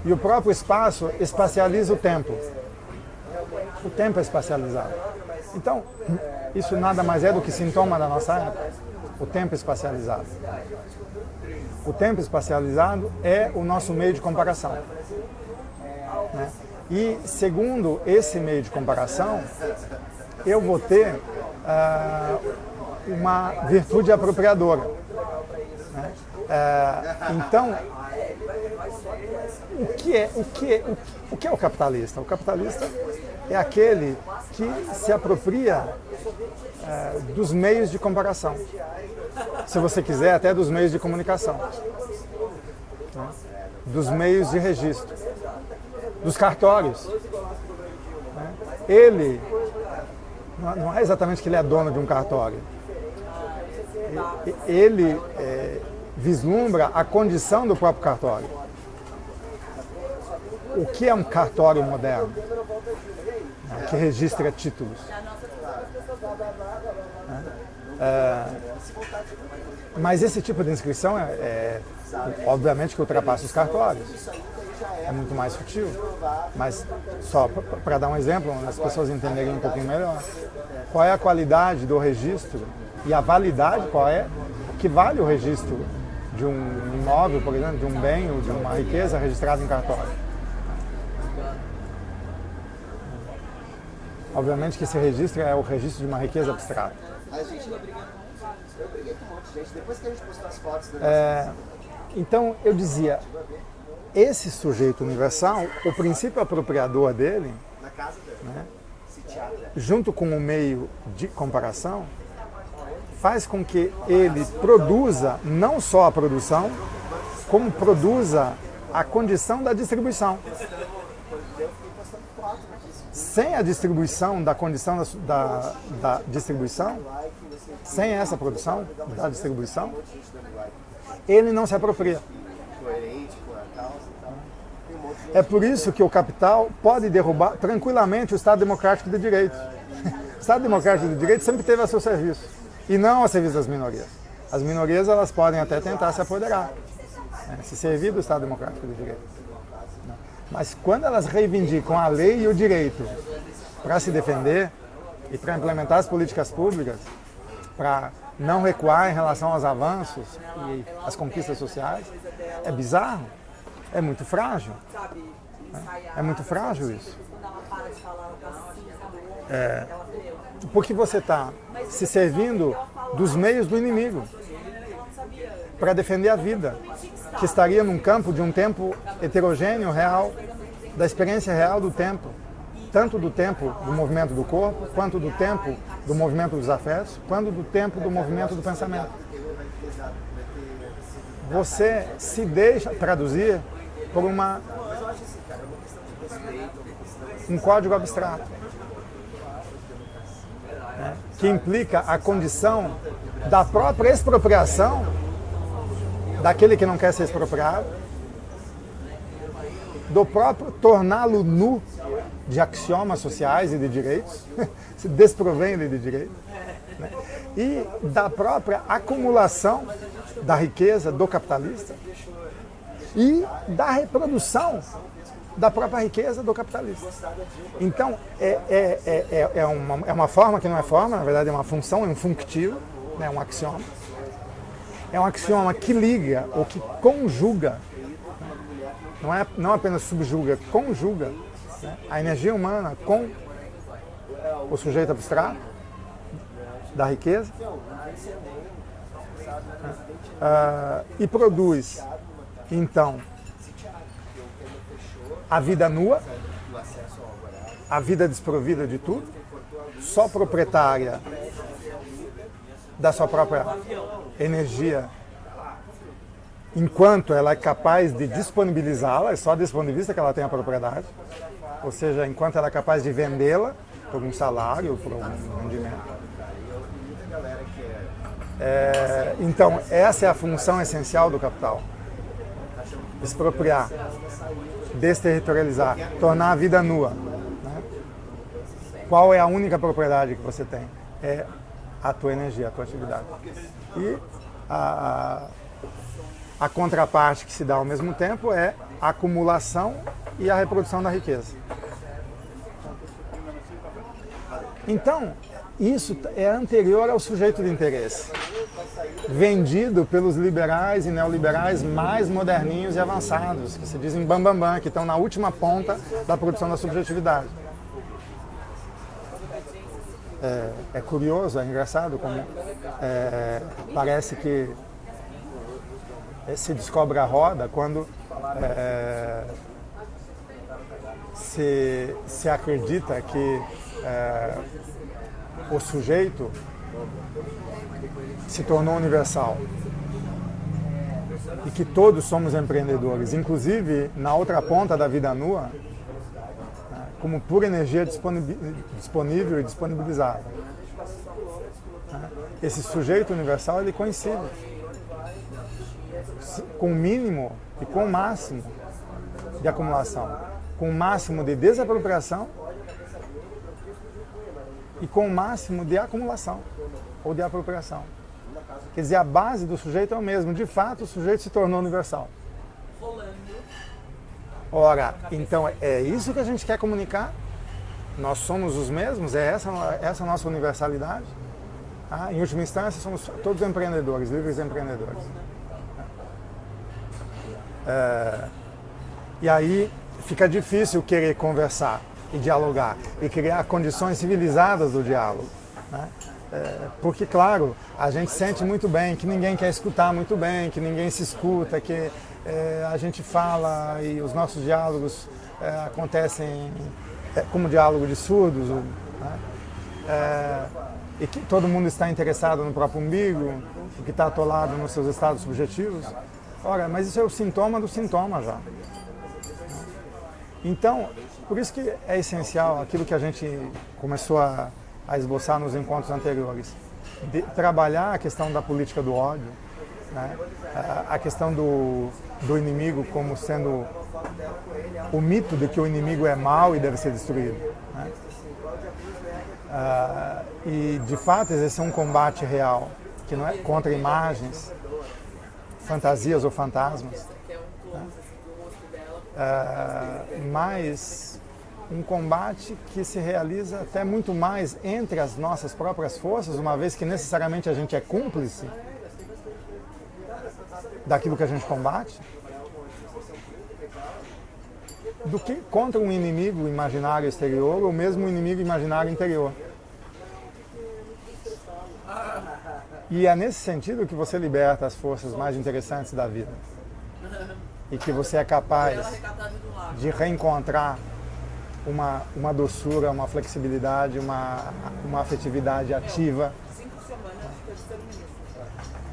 e o próprio espaço espacializa o tempo. O tempo é espacializado. Então, isso nada mais é do que sintoma da nossa época, o tempo espacializado. O tempo espacializado é o nosso meio de comparação. Né? E, segundo esse meio de comparação, eu vou ter uma virtude apropriadora. Né? Então, o que é o capitalista? O capitalista é aquele que se apropria dos meios de comparação. Se você quiser, até dos meios de comunicação. Né? Dos meios de registro. Dos cartórios. Né? Ele, não é exatamente que ele é dono de um cartório. Ele vislumbra a condição do próprio cartório. O que é um cartório moderno? Né? Que registra títulos. Mas esse tipo de inscrição obviamente que ultrapassa os cartórios. É muito mais sutil. Mas só para dar um exemplo, as pessoas entenderem um pouquinho melhor. Qual é a qualidade do registro e a validade, qual é? O que vale o registro de um imóvel, por exemplo, de um bem ou de uma riqueza registrada em cartório? Obviamente que esse registro é o registro de uma riqueza abstrata. A gente não brigou. Eu briguei com um monte de gente. Depois que a gente postou as fotos... Então, eu dizia, esse sujeito universal, o princípio apropriador dele, né, junto com o meio de comparação, faz com que ele produza não só a produção, como produza a condição da distribuição. Sem a distribuição da condição da distribuição, sem essa produção da distribuição, ele não se apropria. É por isso que o capital pode derrubar tranquilamente o Estado Democrático de Direito. O Estado Democrático de Direito sempre teve a seu serviço, e não a serviço das minorias. As minorias elas podem até tentar se apoderar, se servir do Estado Democrático de Direito. Mas quando elas reivindicam a lei e o direito para se defender e para implementar as políticas públicas, para não recuar em relação aos avanços e às conquistas sociais, é bizarro, é muito frágil. É muito frágil isso. Porque você está se servindo dos meios do inimigo para defender a vida, que estaria num campo de um tempo heterogêneo, real, da experiência real do tempo, tanto do tempo do movimento do corpo, quanto do tempo do movimento dos afetos, quanto do tempo do movimento do pensamento. Você se deixa traduzir por um código abstrato, né, que implica a condição da própria expropriação daquele que não quer ser expropriado, do próprio torná-lo nu de axiomas sociais e de direitos, se desprovém de direito, né? E da própria acumulação da riqueza do capitalista e da reprodução da própria riqueza do capitalista. Então, é uma forma que não é forma, na verdade é uma função, é um functivo, né, um axioma. É um axioma que liga ou que conjuga, não apenas subjuga, conjuga, né, a energia humana com o sujeito abstrato da riqueza, e produz, então, a vida nua, a vida desprovida de tudo, só proprietária da sua própria energia, enquanto ela é capaz de disponibilizá-la, é só disponibilista que ela tem a propriedade, ou seja, enquanto ela é capaz de vendê-la por um salário, por um rendimento. Então, essa é a função essencial do capital. Expropriar, desterritorializar, tornar a vida nua. Né? Qual é a única propriedade que você tem? É a tua energia, a tua atividade. E a contraparte que se dá ao mesmo tempo é a acumulação e a reprodução da riqueza. Então, isso é anterior ao sujeito de interesse, vendido pelos liberais e neoliberais mais moderninhos e avançados, que se dizem bambambam, que estão na última ponta da produção da subjetividade. É curioso, é engraçado como parece que se descobre a roda quando se acredita que o sujeito se tornou universal e que todos somos empreendedores, inclusive na outra ponta da vida nua, como pura energia disponível e disponibilizada. Esse sujeito universal ele coincide com o mínimo e com o máximo de acumulação, com o máximo de desapropriação e com o máximo de acumulação ou de apropriação. Quer dizer, a base do sujeito é o mesmo. De fato, o sujeito se tornou universal. Ora, então é isso que a gente quer comunicar? Nós somos os mesmos? É essa a nossa universalidade? Em última instância, somos todos empreendedores, livres empreendedores. E aí fica difícil querer conversar e dialogar e criar condições civilizadas do diálogo, né? Porque, claro, a gente sente muito bem que ninguém quer escutar muito bem, que ninguém se escuta, que a gente fala e os nossos diálogos acontecem como diálogo de surdos, né? E que todo mundo está interessado no próprio umbigo, que está atolado nos seus estados subjetivos. Ora, mas isso é o sintoma do sintoma já. Então, por isso que é essencial aquilo que a gente começou a esboçar nos encontros anteriores, de trabalhar a questão da política do ódio, né? A questão do inimigo como sendo o mito de que o inimigo é mau e deve ser destruído, né? E, de fato, exercer um combate real, que não é contra imagens, fantasias ou fantasmas, né? Mas um combate que se realiza até muito mais entre as nossas próprias forças, uma vez que necessariamente a gente é cúmplice daquilo que a gente combate, do que contra um inimigo imaginário exterior ou mesmo um inimigo imaginário interior. E é nesse sentido que você liberta as forças mais interessantes da vida. E que você é capaz de reencontrar uma doçura, uma flexibilidade, uma afetividade ativa,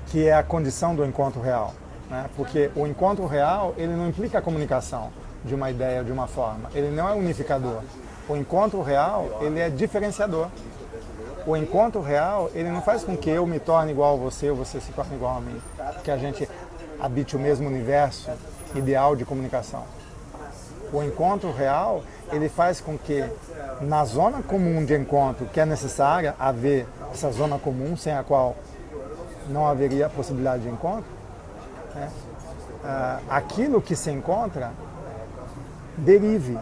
que é a condição do encontro real, né? Porque o encontro real, ele não implica a comunicação de uma ideia, de uma forma. Ele não é unificador. O encontro real, ele é diferenciador. O encontro real, ele não faz com que eu me torne igual a você ou você se torne igual a mim. Que a gente habite o mesmo universo ideal de comunicação. O encontro real, ele faz com que na zona comum de encontro, que é necessária haver essa zona comum, sem a qual não haveria possibilidade de encontro, né? Aquilo que se encontra derive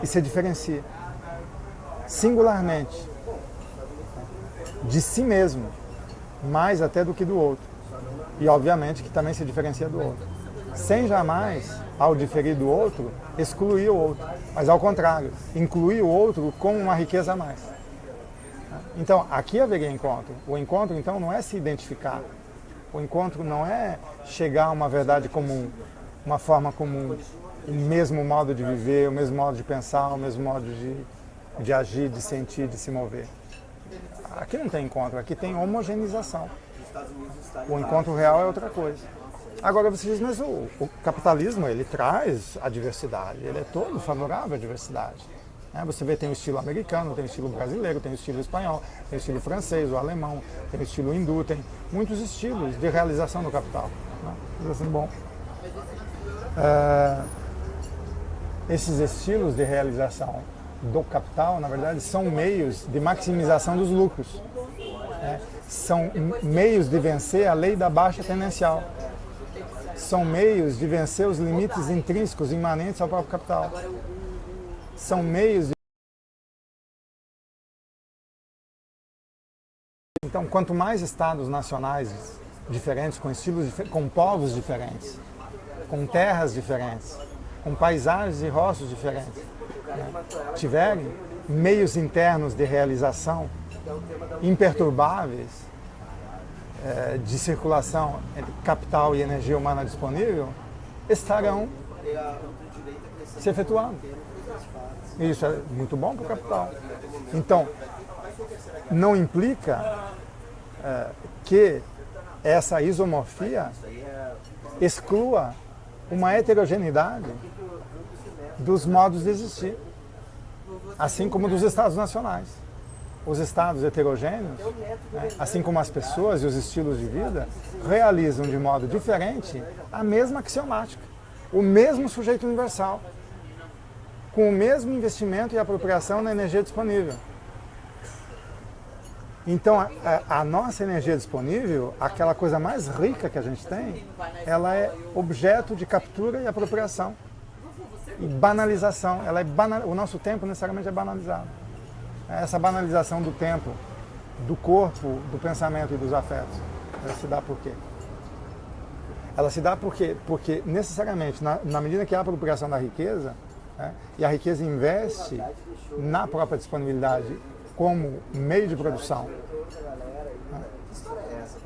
e se diferencie singularmente de si mesmo, mais até do que do outro. E obviamente que também se diferencia do outro, sem jamais, ao diferir do outro, excluir o outro, mas ao contrário, incluir o outro com uma riqueza a mais. Então, aqui haveria encontro. O encontro, então, não é se identificar. O encontro não é chegar a uma verdade comum, uma forma comum, o mesmo modo de viver, o mesmo modo de pensar, o mesmo modo de agir, de sentir, de se mover. Aqui não tem encontro, aqui tem homogeneização. O encontro real é outra coisa. Agora você diz, mas o capitalismo, ele traz a diversidade, ele é todo favorável à diversidade. Você vê, tem o estilo americano, tem o estilo brasileiro, tem o estilo espanhol, tem o estilo francês, o alemão, tem o estilo hindu, tem muitos estilos de realização do capital. Assim, bom, esses estilos de realização do capital, na verdade, são meios de maximização dos lucros. São meios de vencer a lei da baixa tendencial. São meios de vencer os limites intrínsecos imanentes ao próprio capital. São meios de... Então, quanto mais estados nacionais diferentes, com estilos com povos diferentes, com terras diferentes, com paisagens e rostos diferentes, tiverem meios internos de realização imperturbáveis, de circulação entre capital e energia humana disponível, estarão se efetuando. Isso é muito bom para o capital. Então, não implica que essa isomorfia exclua uma heterogeneidade dos modos de existir, assim como dos estados nacionais. Os estados heterogêneos, assim como as pessoas e os estilos de vida, realizam de modo diferente a mesma axiomática, o mesmo sujeito universal, com o mesmo investimento e apropriação na energia disponível. Então, a nossa energia disponível, aquela coisa mais rica que a gente tem, ela é objeto de captura e apropriação e banalização. O nosso tempo necessariamente é banalizado. Essa banalização do tempo, do corpo, do pensamento e dos afetos, ela se dá por quê? Ela se dá porque necessariamente, na medida que há apropriação da riqueza, e a riqueza investe na própria disponibilidade como meio de produção,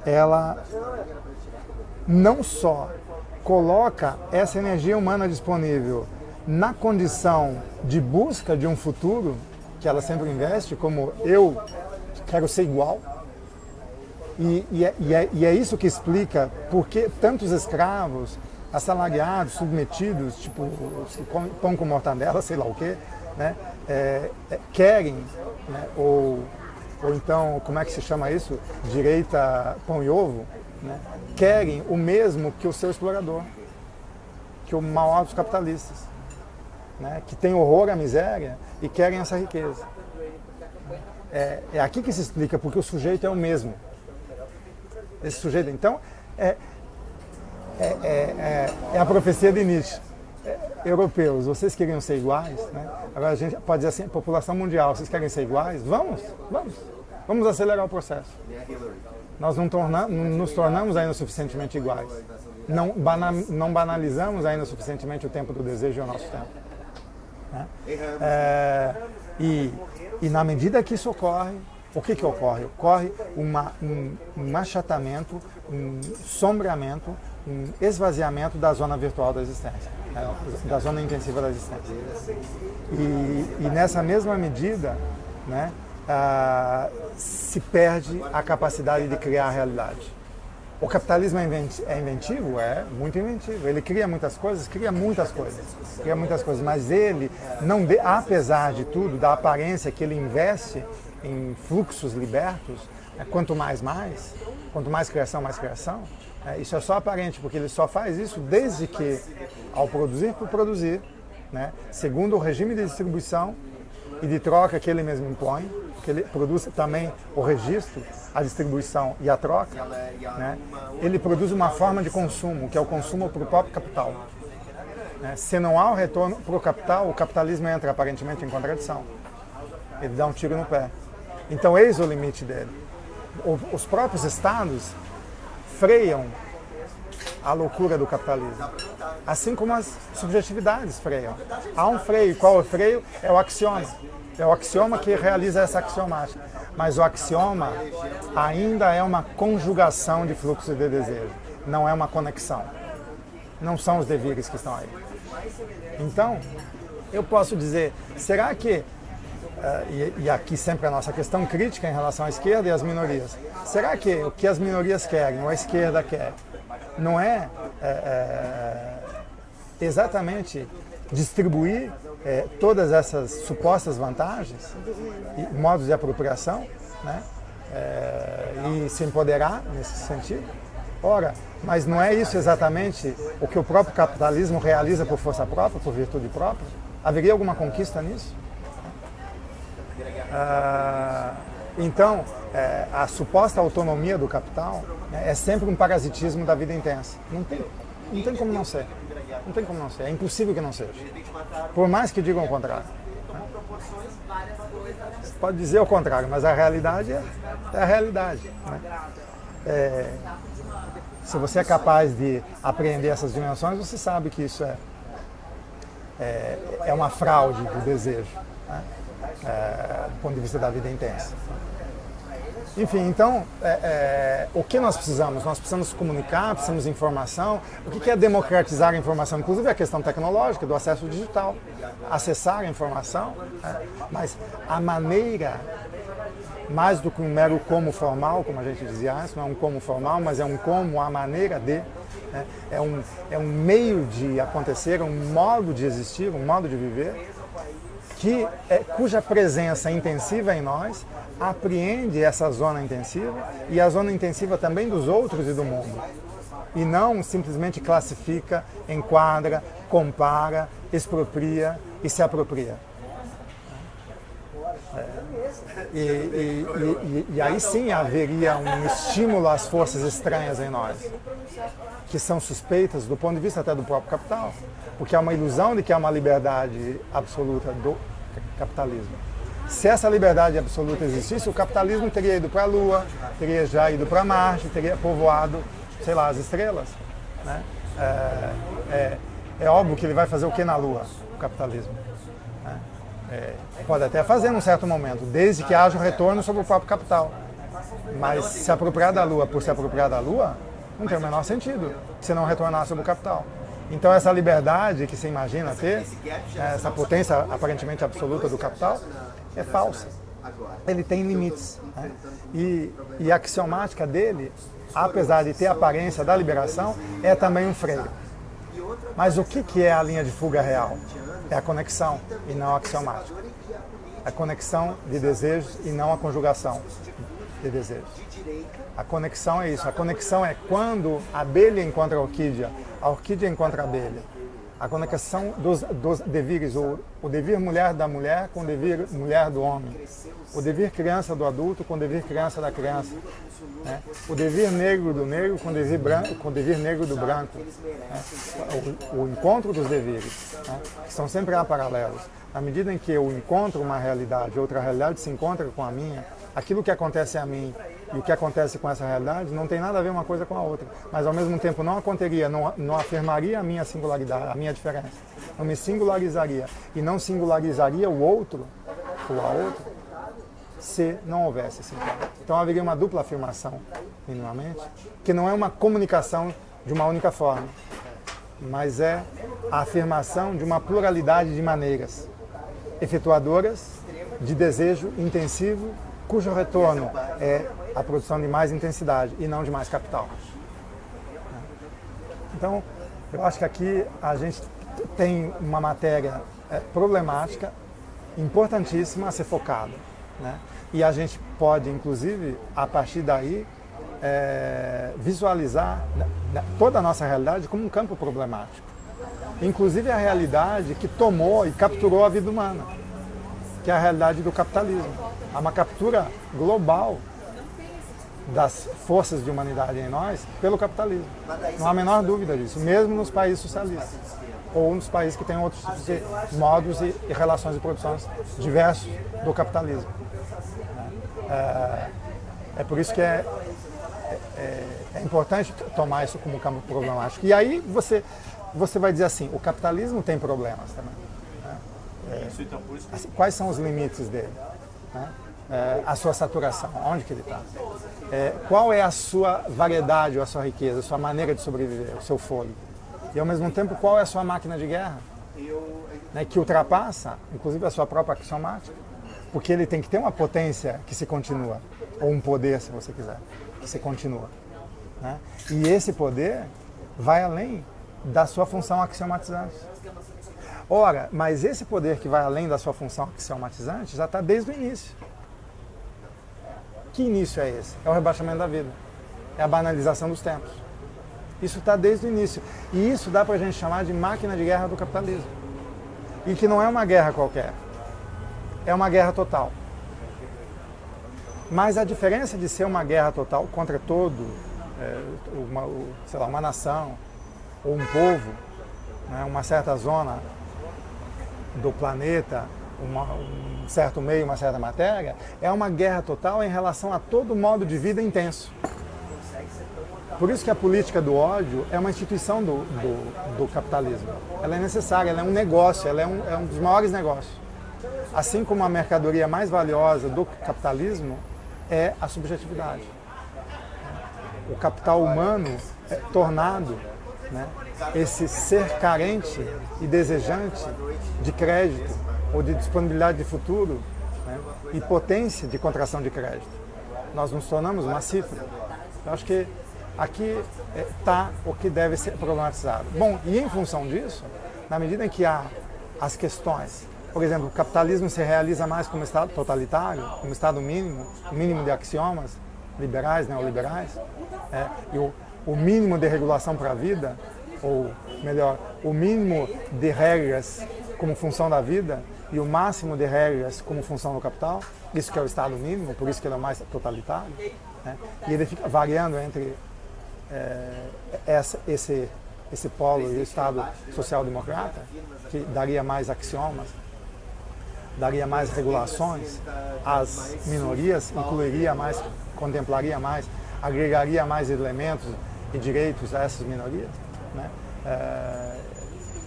ela não só coloca essa energia humana disponível na condição de busca de um futuro, que ela sempre investe, como eu quero ser igual, e é isso que explica por que tantos escravos, assalariados, submetidos, tipo os que comem pão com mortadela, sei lá o quê, querem, ou então, como é que se chama isso? Direita pão e ovo, querem o mesmo que o seu explorador, que o maior dos capitalistas, que tem horror à miséria e querem essa riqueza. É aqui que se explica porque o sujeito é o mesmo. Esse sujeito, então, é a profecia de Nietzsche. Europeus, vocês queriam ser iguais? Agora a gente pode dizer assim, população mundial, vocês querem ser iguais? Vamos acelerar o processo. Nós não nos tornamos ainda suficientemente iguais. Não banalizamos ainda suficientemente o tempo do desejo e o nosso tempo. E na medida que isso ocorre, o que ocorre? Ocorre um achatamento, um sombreamento, um esvaziamento da zona virtual da existência, da zona intensiva da existência. E nessa mesma medida, se perde a capacidade de criar a realidade. O capitalismo é inventivo? É muito inventivo. Ele cria muitas coisas, mas ele, apesar de tudo, da aparência que ele investe em fluxos libertos, quanto mais criação, isso é só aparente, porque ele só faz isso desde que, ao produzir por produzir, né, segundo o regime de distribuição e de troca que ele mesmo impõe, que ele produz também o registro, a distribuição e a troca, né, ele produz uma forma de consumo, que é o consumo para o próprio capital. Né? Se não há o retorno para o capital, o capitalismo entra aparentemente em contradição. Ele dá um tiro no pé. Então, eis o limite dele. Os próprios estados freiam a loucura do capitalismo, assim como as subjetividades freiam. Há um freio. Qual é o freio? É o axioma. É o axioma que realiza essa axiomática. Mas o axioma ainda é uma conjugação de fluxo de desejo, não é uma conexão. Não são os devires que estão aí. Então, eu posso dizer, será que, e aqui sempre a nossa questão crítica em relação à esquerda e às minorias, será que o que as minorias querem, ou a esquerda quer, não é exatamente distribuir todas essas supostas vantagens e modos de apropriação, né, e se empoderar nesse sentido? Ora, mas não é isso exatamente o que o próprio capitalismo realiza por força própria, por virtude própria? Haveria alguma conquista nisso? Então, a suposta autonomia do capital, né, é sempre um parasitismo da vida intensa. Não tem como não ser. Não tem como não ser. É impossível que não seja. Por mais que digam o contrário. Né? Você pode dizer o contrário, mas a realidade é a realidade. Né? Se você é capaz de apreender essas dimensões, você sabe que isso é uma fraude do desejo, né? Do ponto de vista da vida intensa. Enfim, então, o que nós precisamos? Nós precisamos comunicar, precisamos de informação. O que é democratizar a informação? Inclusive a questão tecnológica, do acesso digital. Acessar a informação, né? Mas a maneira, mais do que um mero como formal, como a gente dizia antes, não é um como formal, mas é um como a maneira de, né? É um meio de acontecer, um modo de existir, um modo de viver, cuja presença intensiva em nós apreende essa zona intensiva e a zona intensiva também dos outros e do mundo. E não simplesmente classifica, enquadra, compara, expropria e se apropria. E aí sim haveria um estímulo às forças estranhas em nós, que são suspeitas do ponto de vista até do próprio capital, porque há uma ilusão de que há uma liberdade absoluta do capitalismo. Se essa liberdade absoluta existisse, o capitalismo teria ido para a Lua, teria já ido para Marte, teria povoado, sei lá, as estrelas. Né? É óbvio que ele vai fazer o que na Lua, o capitalismo? Né? Pode até fazer num certo momento, desde que haja um retorno sobre o próprio capital. Mas se apropriar da Lua por se apropriar da Lua, não tem o menor sentido se não retornar sobre o capital. Então essa liberdade que se imagina ter, essa potência aparentemente absoluta do capital, é falsa. Ele tem limites. Né? E a axiomática dele, apesar de ter a aparência da liberação, é também um freio. Mas o que é a linha de fuga real? É a conexão e não a axiomática. A conexão de desejos e não a conjugação de desejos. A conexão é isso. A conexão é quando a abelha encontra a orquídea encontra a abelha. A conexão dos devires, o devir mulher da mulher com o devir mulher do homem. O devir criança do adulto com o devir criança da criança. Né? O devir negro do negro com o devir, branco, com o devir negro do branco. Né? O encontro dos devires, né? Que são sempre paralelos. Na medida em que eu encontro uma realidade, outra realidade se encontra com a minha, aquilo que acontece a mim e o que acontece com essa realidade não tem nada a ver uma coisa com a outra, mas ao mesmo tempo não aconteceria, não afirmaria a minha singularidade, a minha diferença, não me singularizaria e não singularizaria o outro ou a outra se não houvesse esse encontro. Então haveria uma dupla afirmação, minimamente, que não é uma comunicação de uma única forma, mas é a afirmação de uma pluralidade de maneiras efetuadoras de desejo intensivo, cujo retorno é a produção de mais intensidade e não de mais capital. Então, eu acho que aqui a gente tem uma matéria problemática, importantíssima a ser focada. Né? E a gente pode, inclusive, a partir daí, visualizar toda a nossa realidade como um campo problemático. inclusive a realidade que tomou e capturou a vida humana, que é a realidade do capitalismo. Há uma captura global das forças de humanidade em nós pelo capitalismo. Não há a menor dúvida disso, mesmo nos países socialistas ou nos países que têm outros tipos de modos e relações de produção diversos do capitalismo. É por isso que é importante tomar isso como campo problemático. E aí você vai dizer assim, o capitalismo tem problemas também. Assim, quais são os limites dele? A sua saturação, onde que ele está? Qual é a sua variedade ou a sua riqueza, a sua maneira de sobreviver, o seu fôlego? E ao mesmo tempo, qual é a sua máquina de guerra? Que ultrapassa, inclusive, a sua própria axiomática, porque ele tem que ter uma potência que se continua, ou um poder, se você quiser, que se continua. E esse poder vai além da sua função axiomatizante. Ora, mas esse poder que vai além da sua função axiomatizante já está desde o início. Que início é esse? É o rebaixamento da vida. É a banalização dos tempos. Isso está desde o início. E isso dá para a gente chamar de máquina de guerra do capitalismo. E que não é uma guerra qualquer. É uma guerra total. Mas a diferença de ser uma guerra total contra todo, uma nação, ou um povo, uma certa zona do planeta, um certo meio, uma certa matéria, é uma guerra total em relação a todo modo de vida intenso. Por isso que a política do ódio é uma instituição do capitalismo. Ela é necessária, ela é um negócio, ela é um dos maiores negócios. Assim como a mercadoria mais valiosa do capitalismo é a subjetividade. O capital humano é tornado, esse ser carente e desejante de crédito ou de disponibilidade de futuro, e potência de contração de crédito. Nós nos tornamos uma cifra. Eu acho que aqui está o que deve ser problematizado. Bom, e em função disso, na medida em que há as questões, por exemplo, o capitalismo se realiza mais como Estado totalitário, como Estado mínimo de axiomas liberais, neoliberais, e o mínimo de regulação para a vida, ou melhor, o mínimo de regras como função da vida e o máximo de regras como função do capital, isso que é o Estado mínimo, por isso que ele é mais totalitário, e ele fica variando entre esse polo e o Estado social-democrata, que daria mais axiomas, daria mais regulações, as minorias incluiria mais, contemplaria mais, agregaria mais elementos e direitos a essas minorias,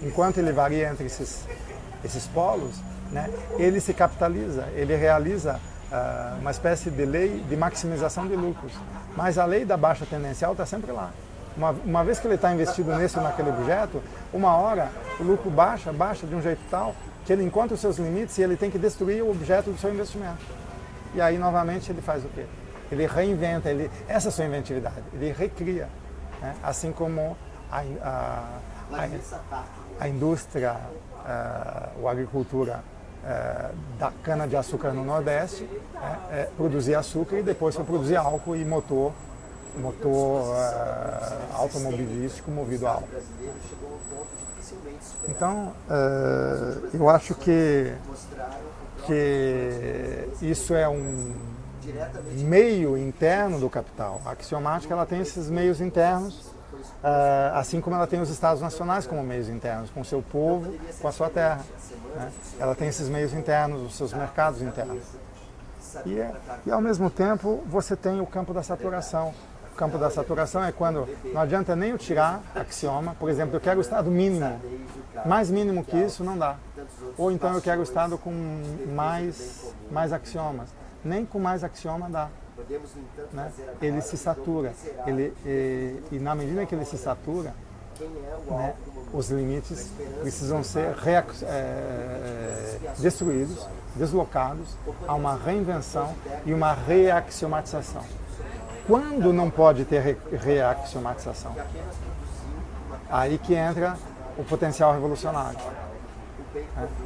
enquanto ele varia entre esses polos, ele se capitaliza, ele realiza uma espécie de lei de maximização de lucros. Mas a lei da baixa tendencial está sempre lá. Uma vez que ele está investido nesse ou naquele objeto, uma hora o lucro baixa de um jeito tal que ele encontra os seus limites e ele tem que destruir o objeto do seu investimento. E aí, novamente, ele faz o quê? Ele reinventa, essa é a sua inventividade, ele recria. Assim como a indústria ou a agricultura da cana-de-açúcar no Nordeste, produzir açúcar e depois foi produzir álcool e motor automobilístico movido a álcool. Então, eu acho que isso é um meio interno do capital. A axiomática ela tem esses meios internos, assim como ela tem os estados nacionais como meios internos, com o seu povo, com a sua terra. Ela tem esses meios internos, os seus mercados internos. E ao mesmo tempo, você tem o campo da saturação. O campo da saturação é quando não adianta nem eu tirar axioma, por exemplo, eu quero o estado mínimo. Mais mínimo que isso não dá. Ou então eu quero o estado com mais axiomas. Nem com mais axioma dá. Ele se satura. E na medida que ele se satura, os limites precisam ser destruídos, deslocados a uma reinvenção e uma reaxiomatização. Quando não pode ter reaxiomatização? Aí que entra o potencial revolucionário.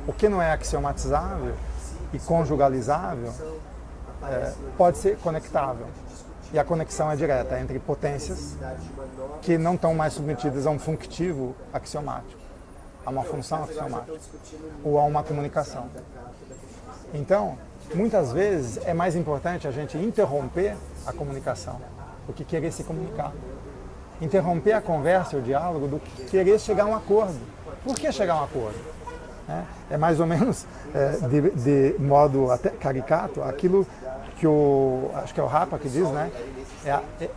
O que não é axiomatizável e conjugalizável pode ser conectável. E a conexão é direta entre potências que não estão mais submetidas a um functivo axiomático. a uma função axiomática ou a uma comunicação. Então, muitas vezes é mais importante a gente interromper a comunicação do que querer se comunicar. Interromper a conversa e o diálogo do que querer chegar a um acordo. Por que chegar a um acordo? É mais ou menos, de modo até caricato, aquilo que acho que é o Rapa que diz, né?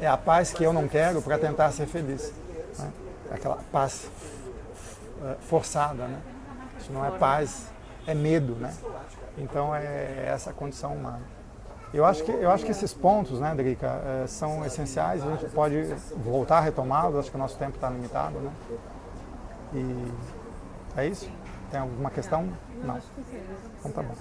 É a paz que eu não quero para tentar ser feliz. Né? Aquela paz forçada, né? Isso não é paz, é medo, né? Então é essa a condição humana. Eu acho que esses pontos, né, Drica, são essenciais. A gente pode voltar a retomá-los. Acho que o nosso tempo está limitado, né? E é isso? Tem alguma questão? Não. Então tá bom.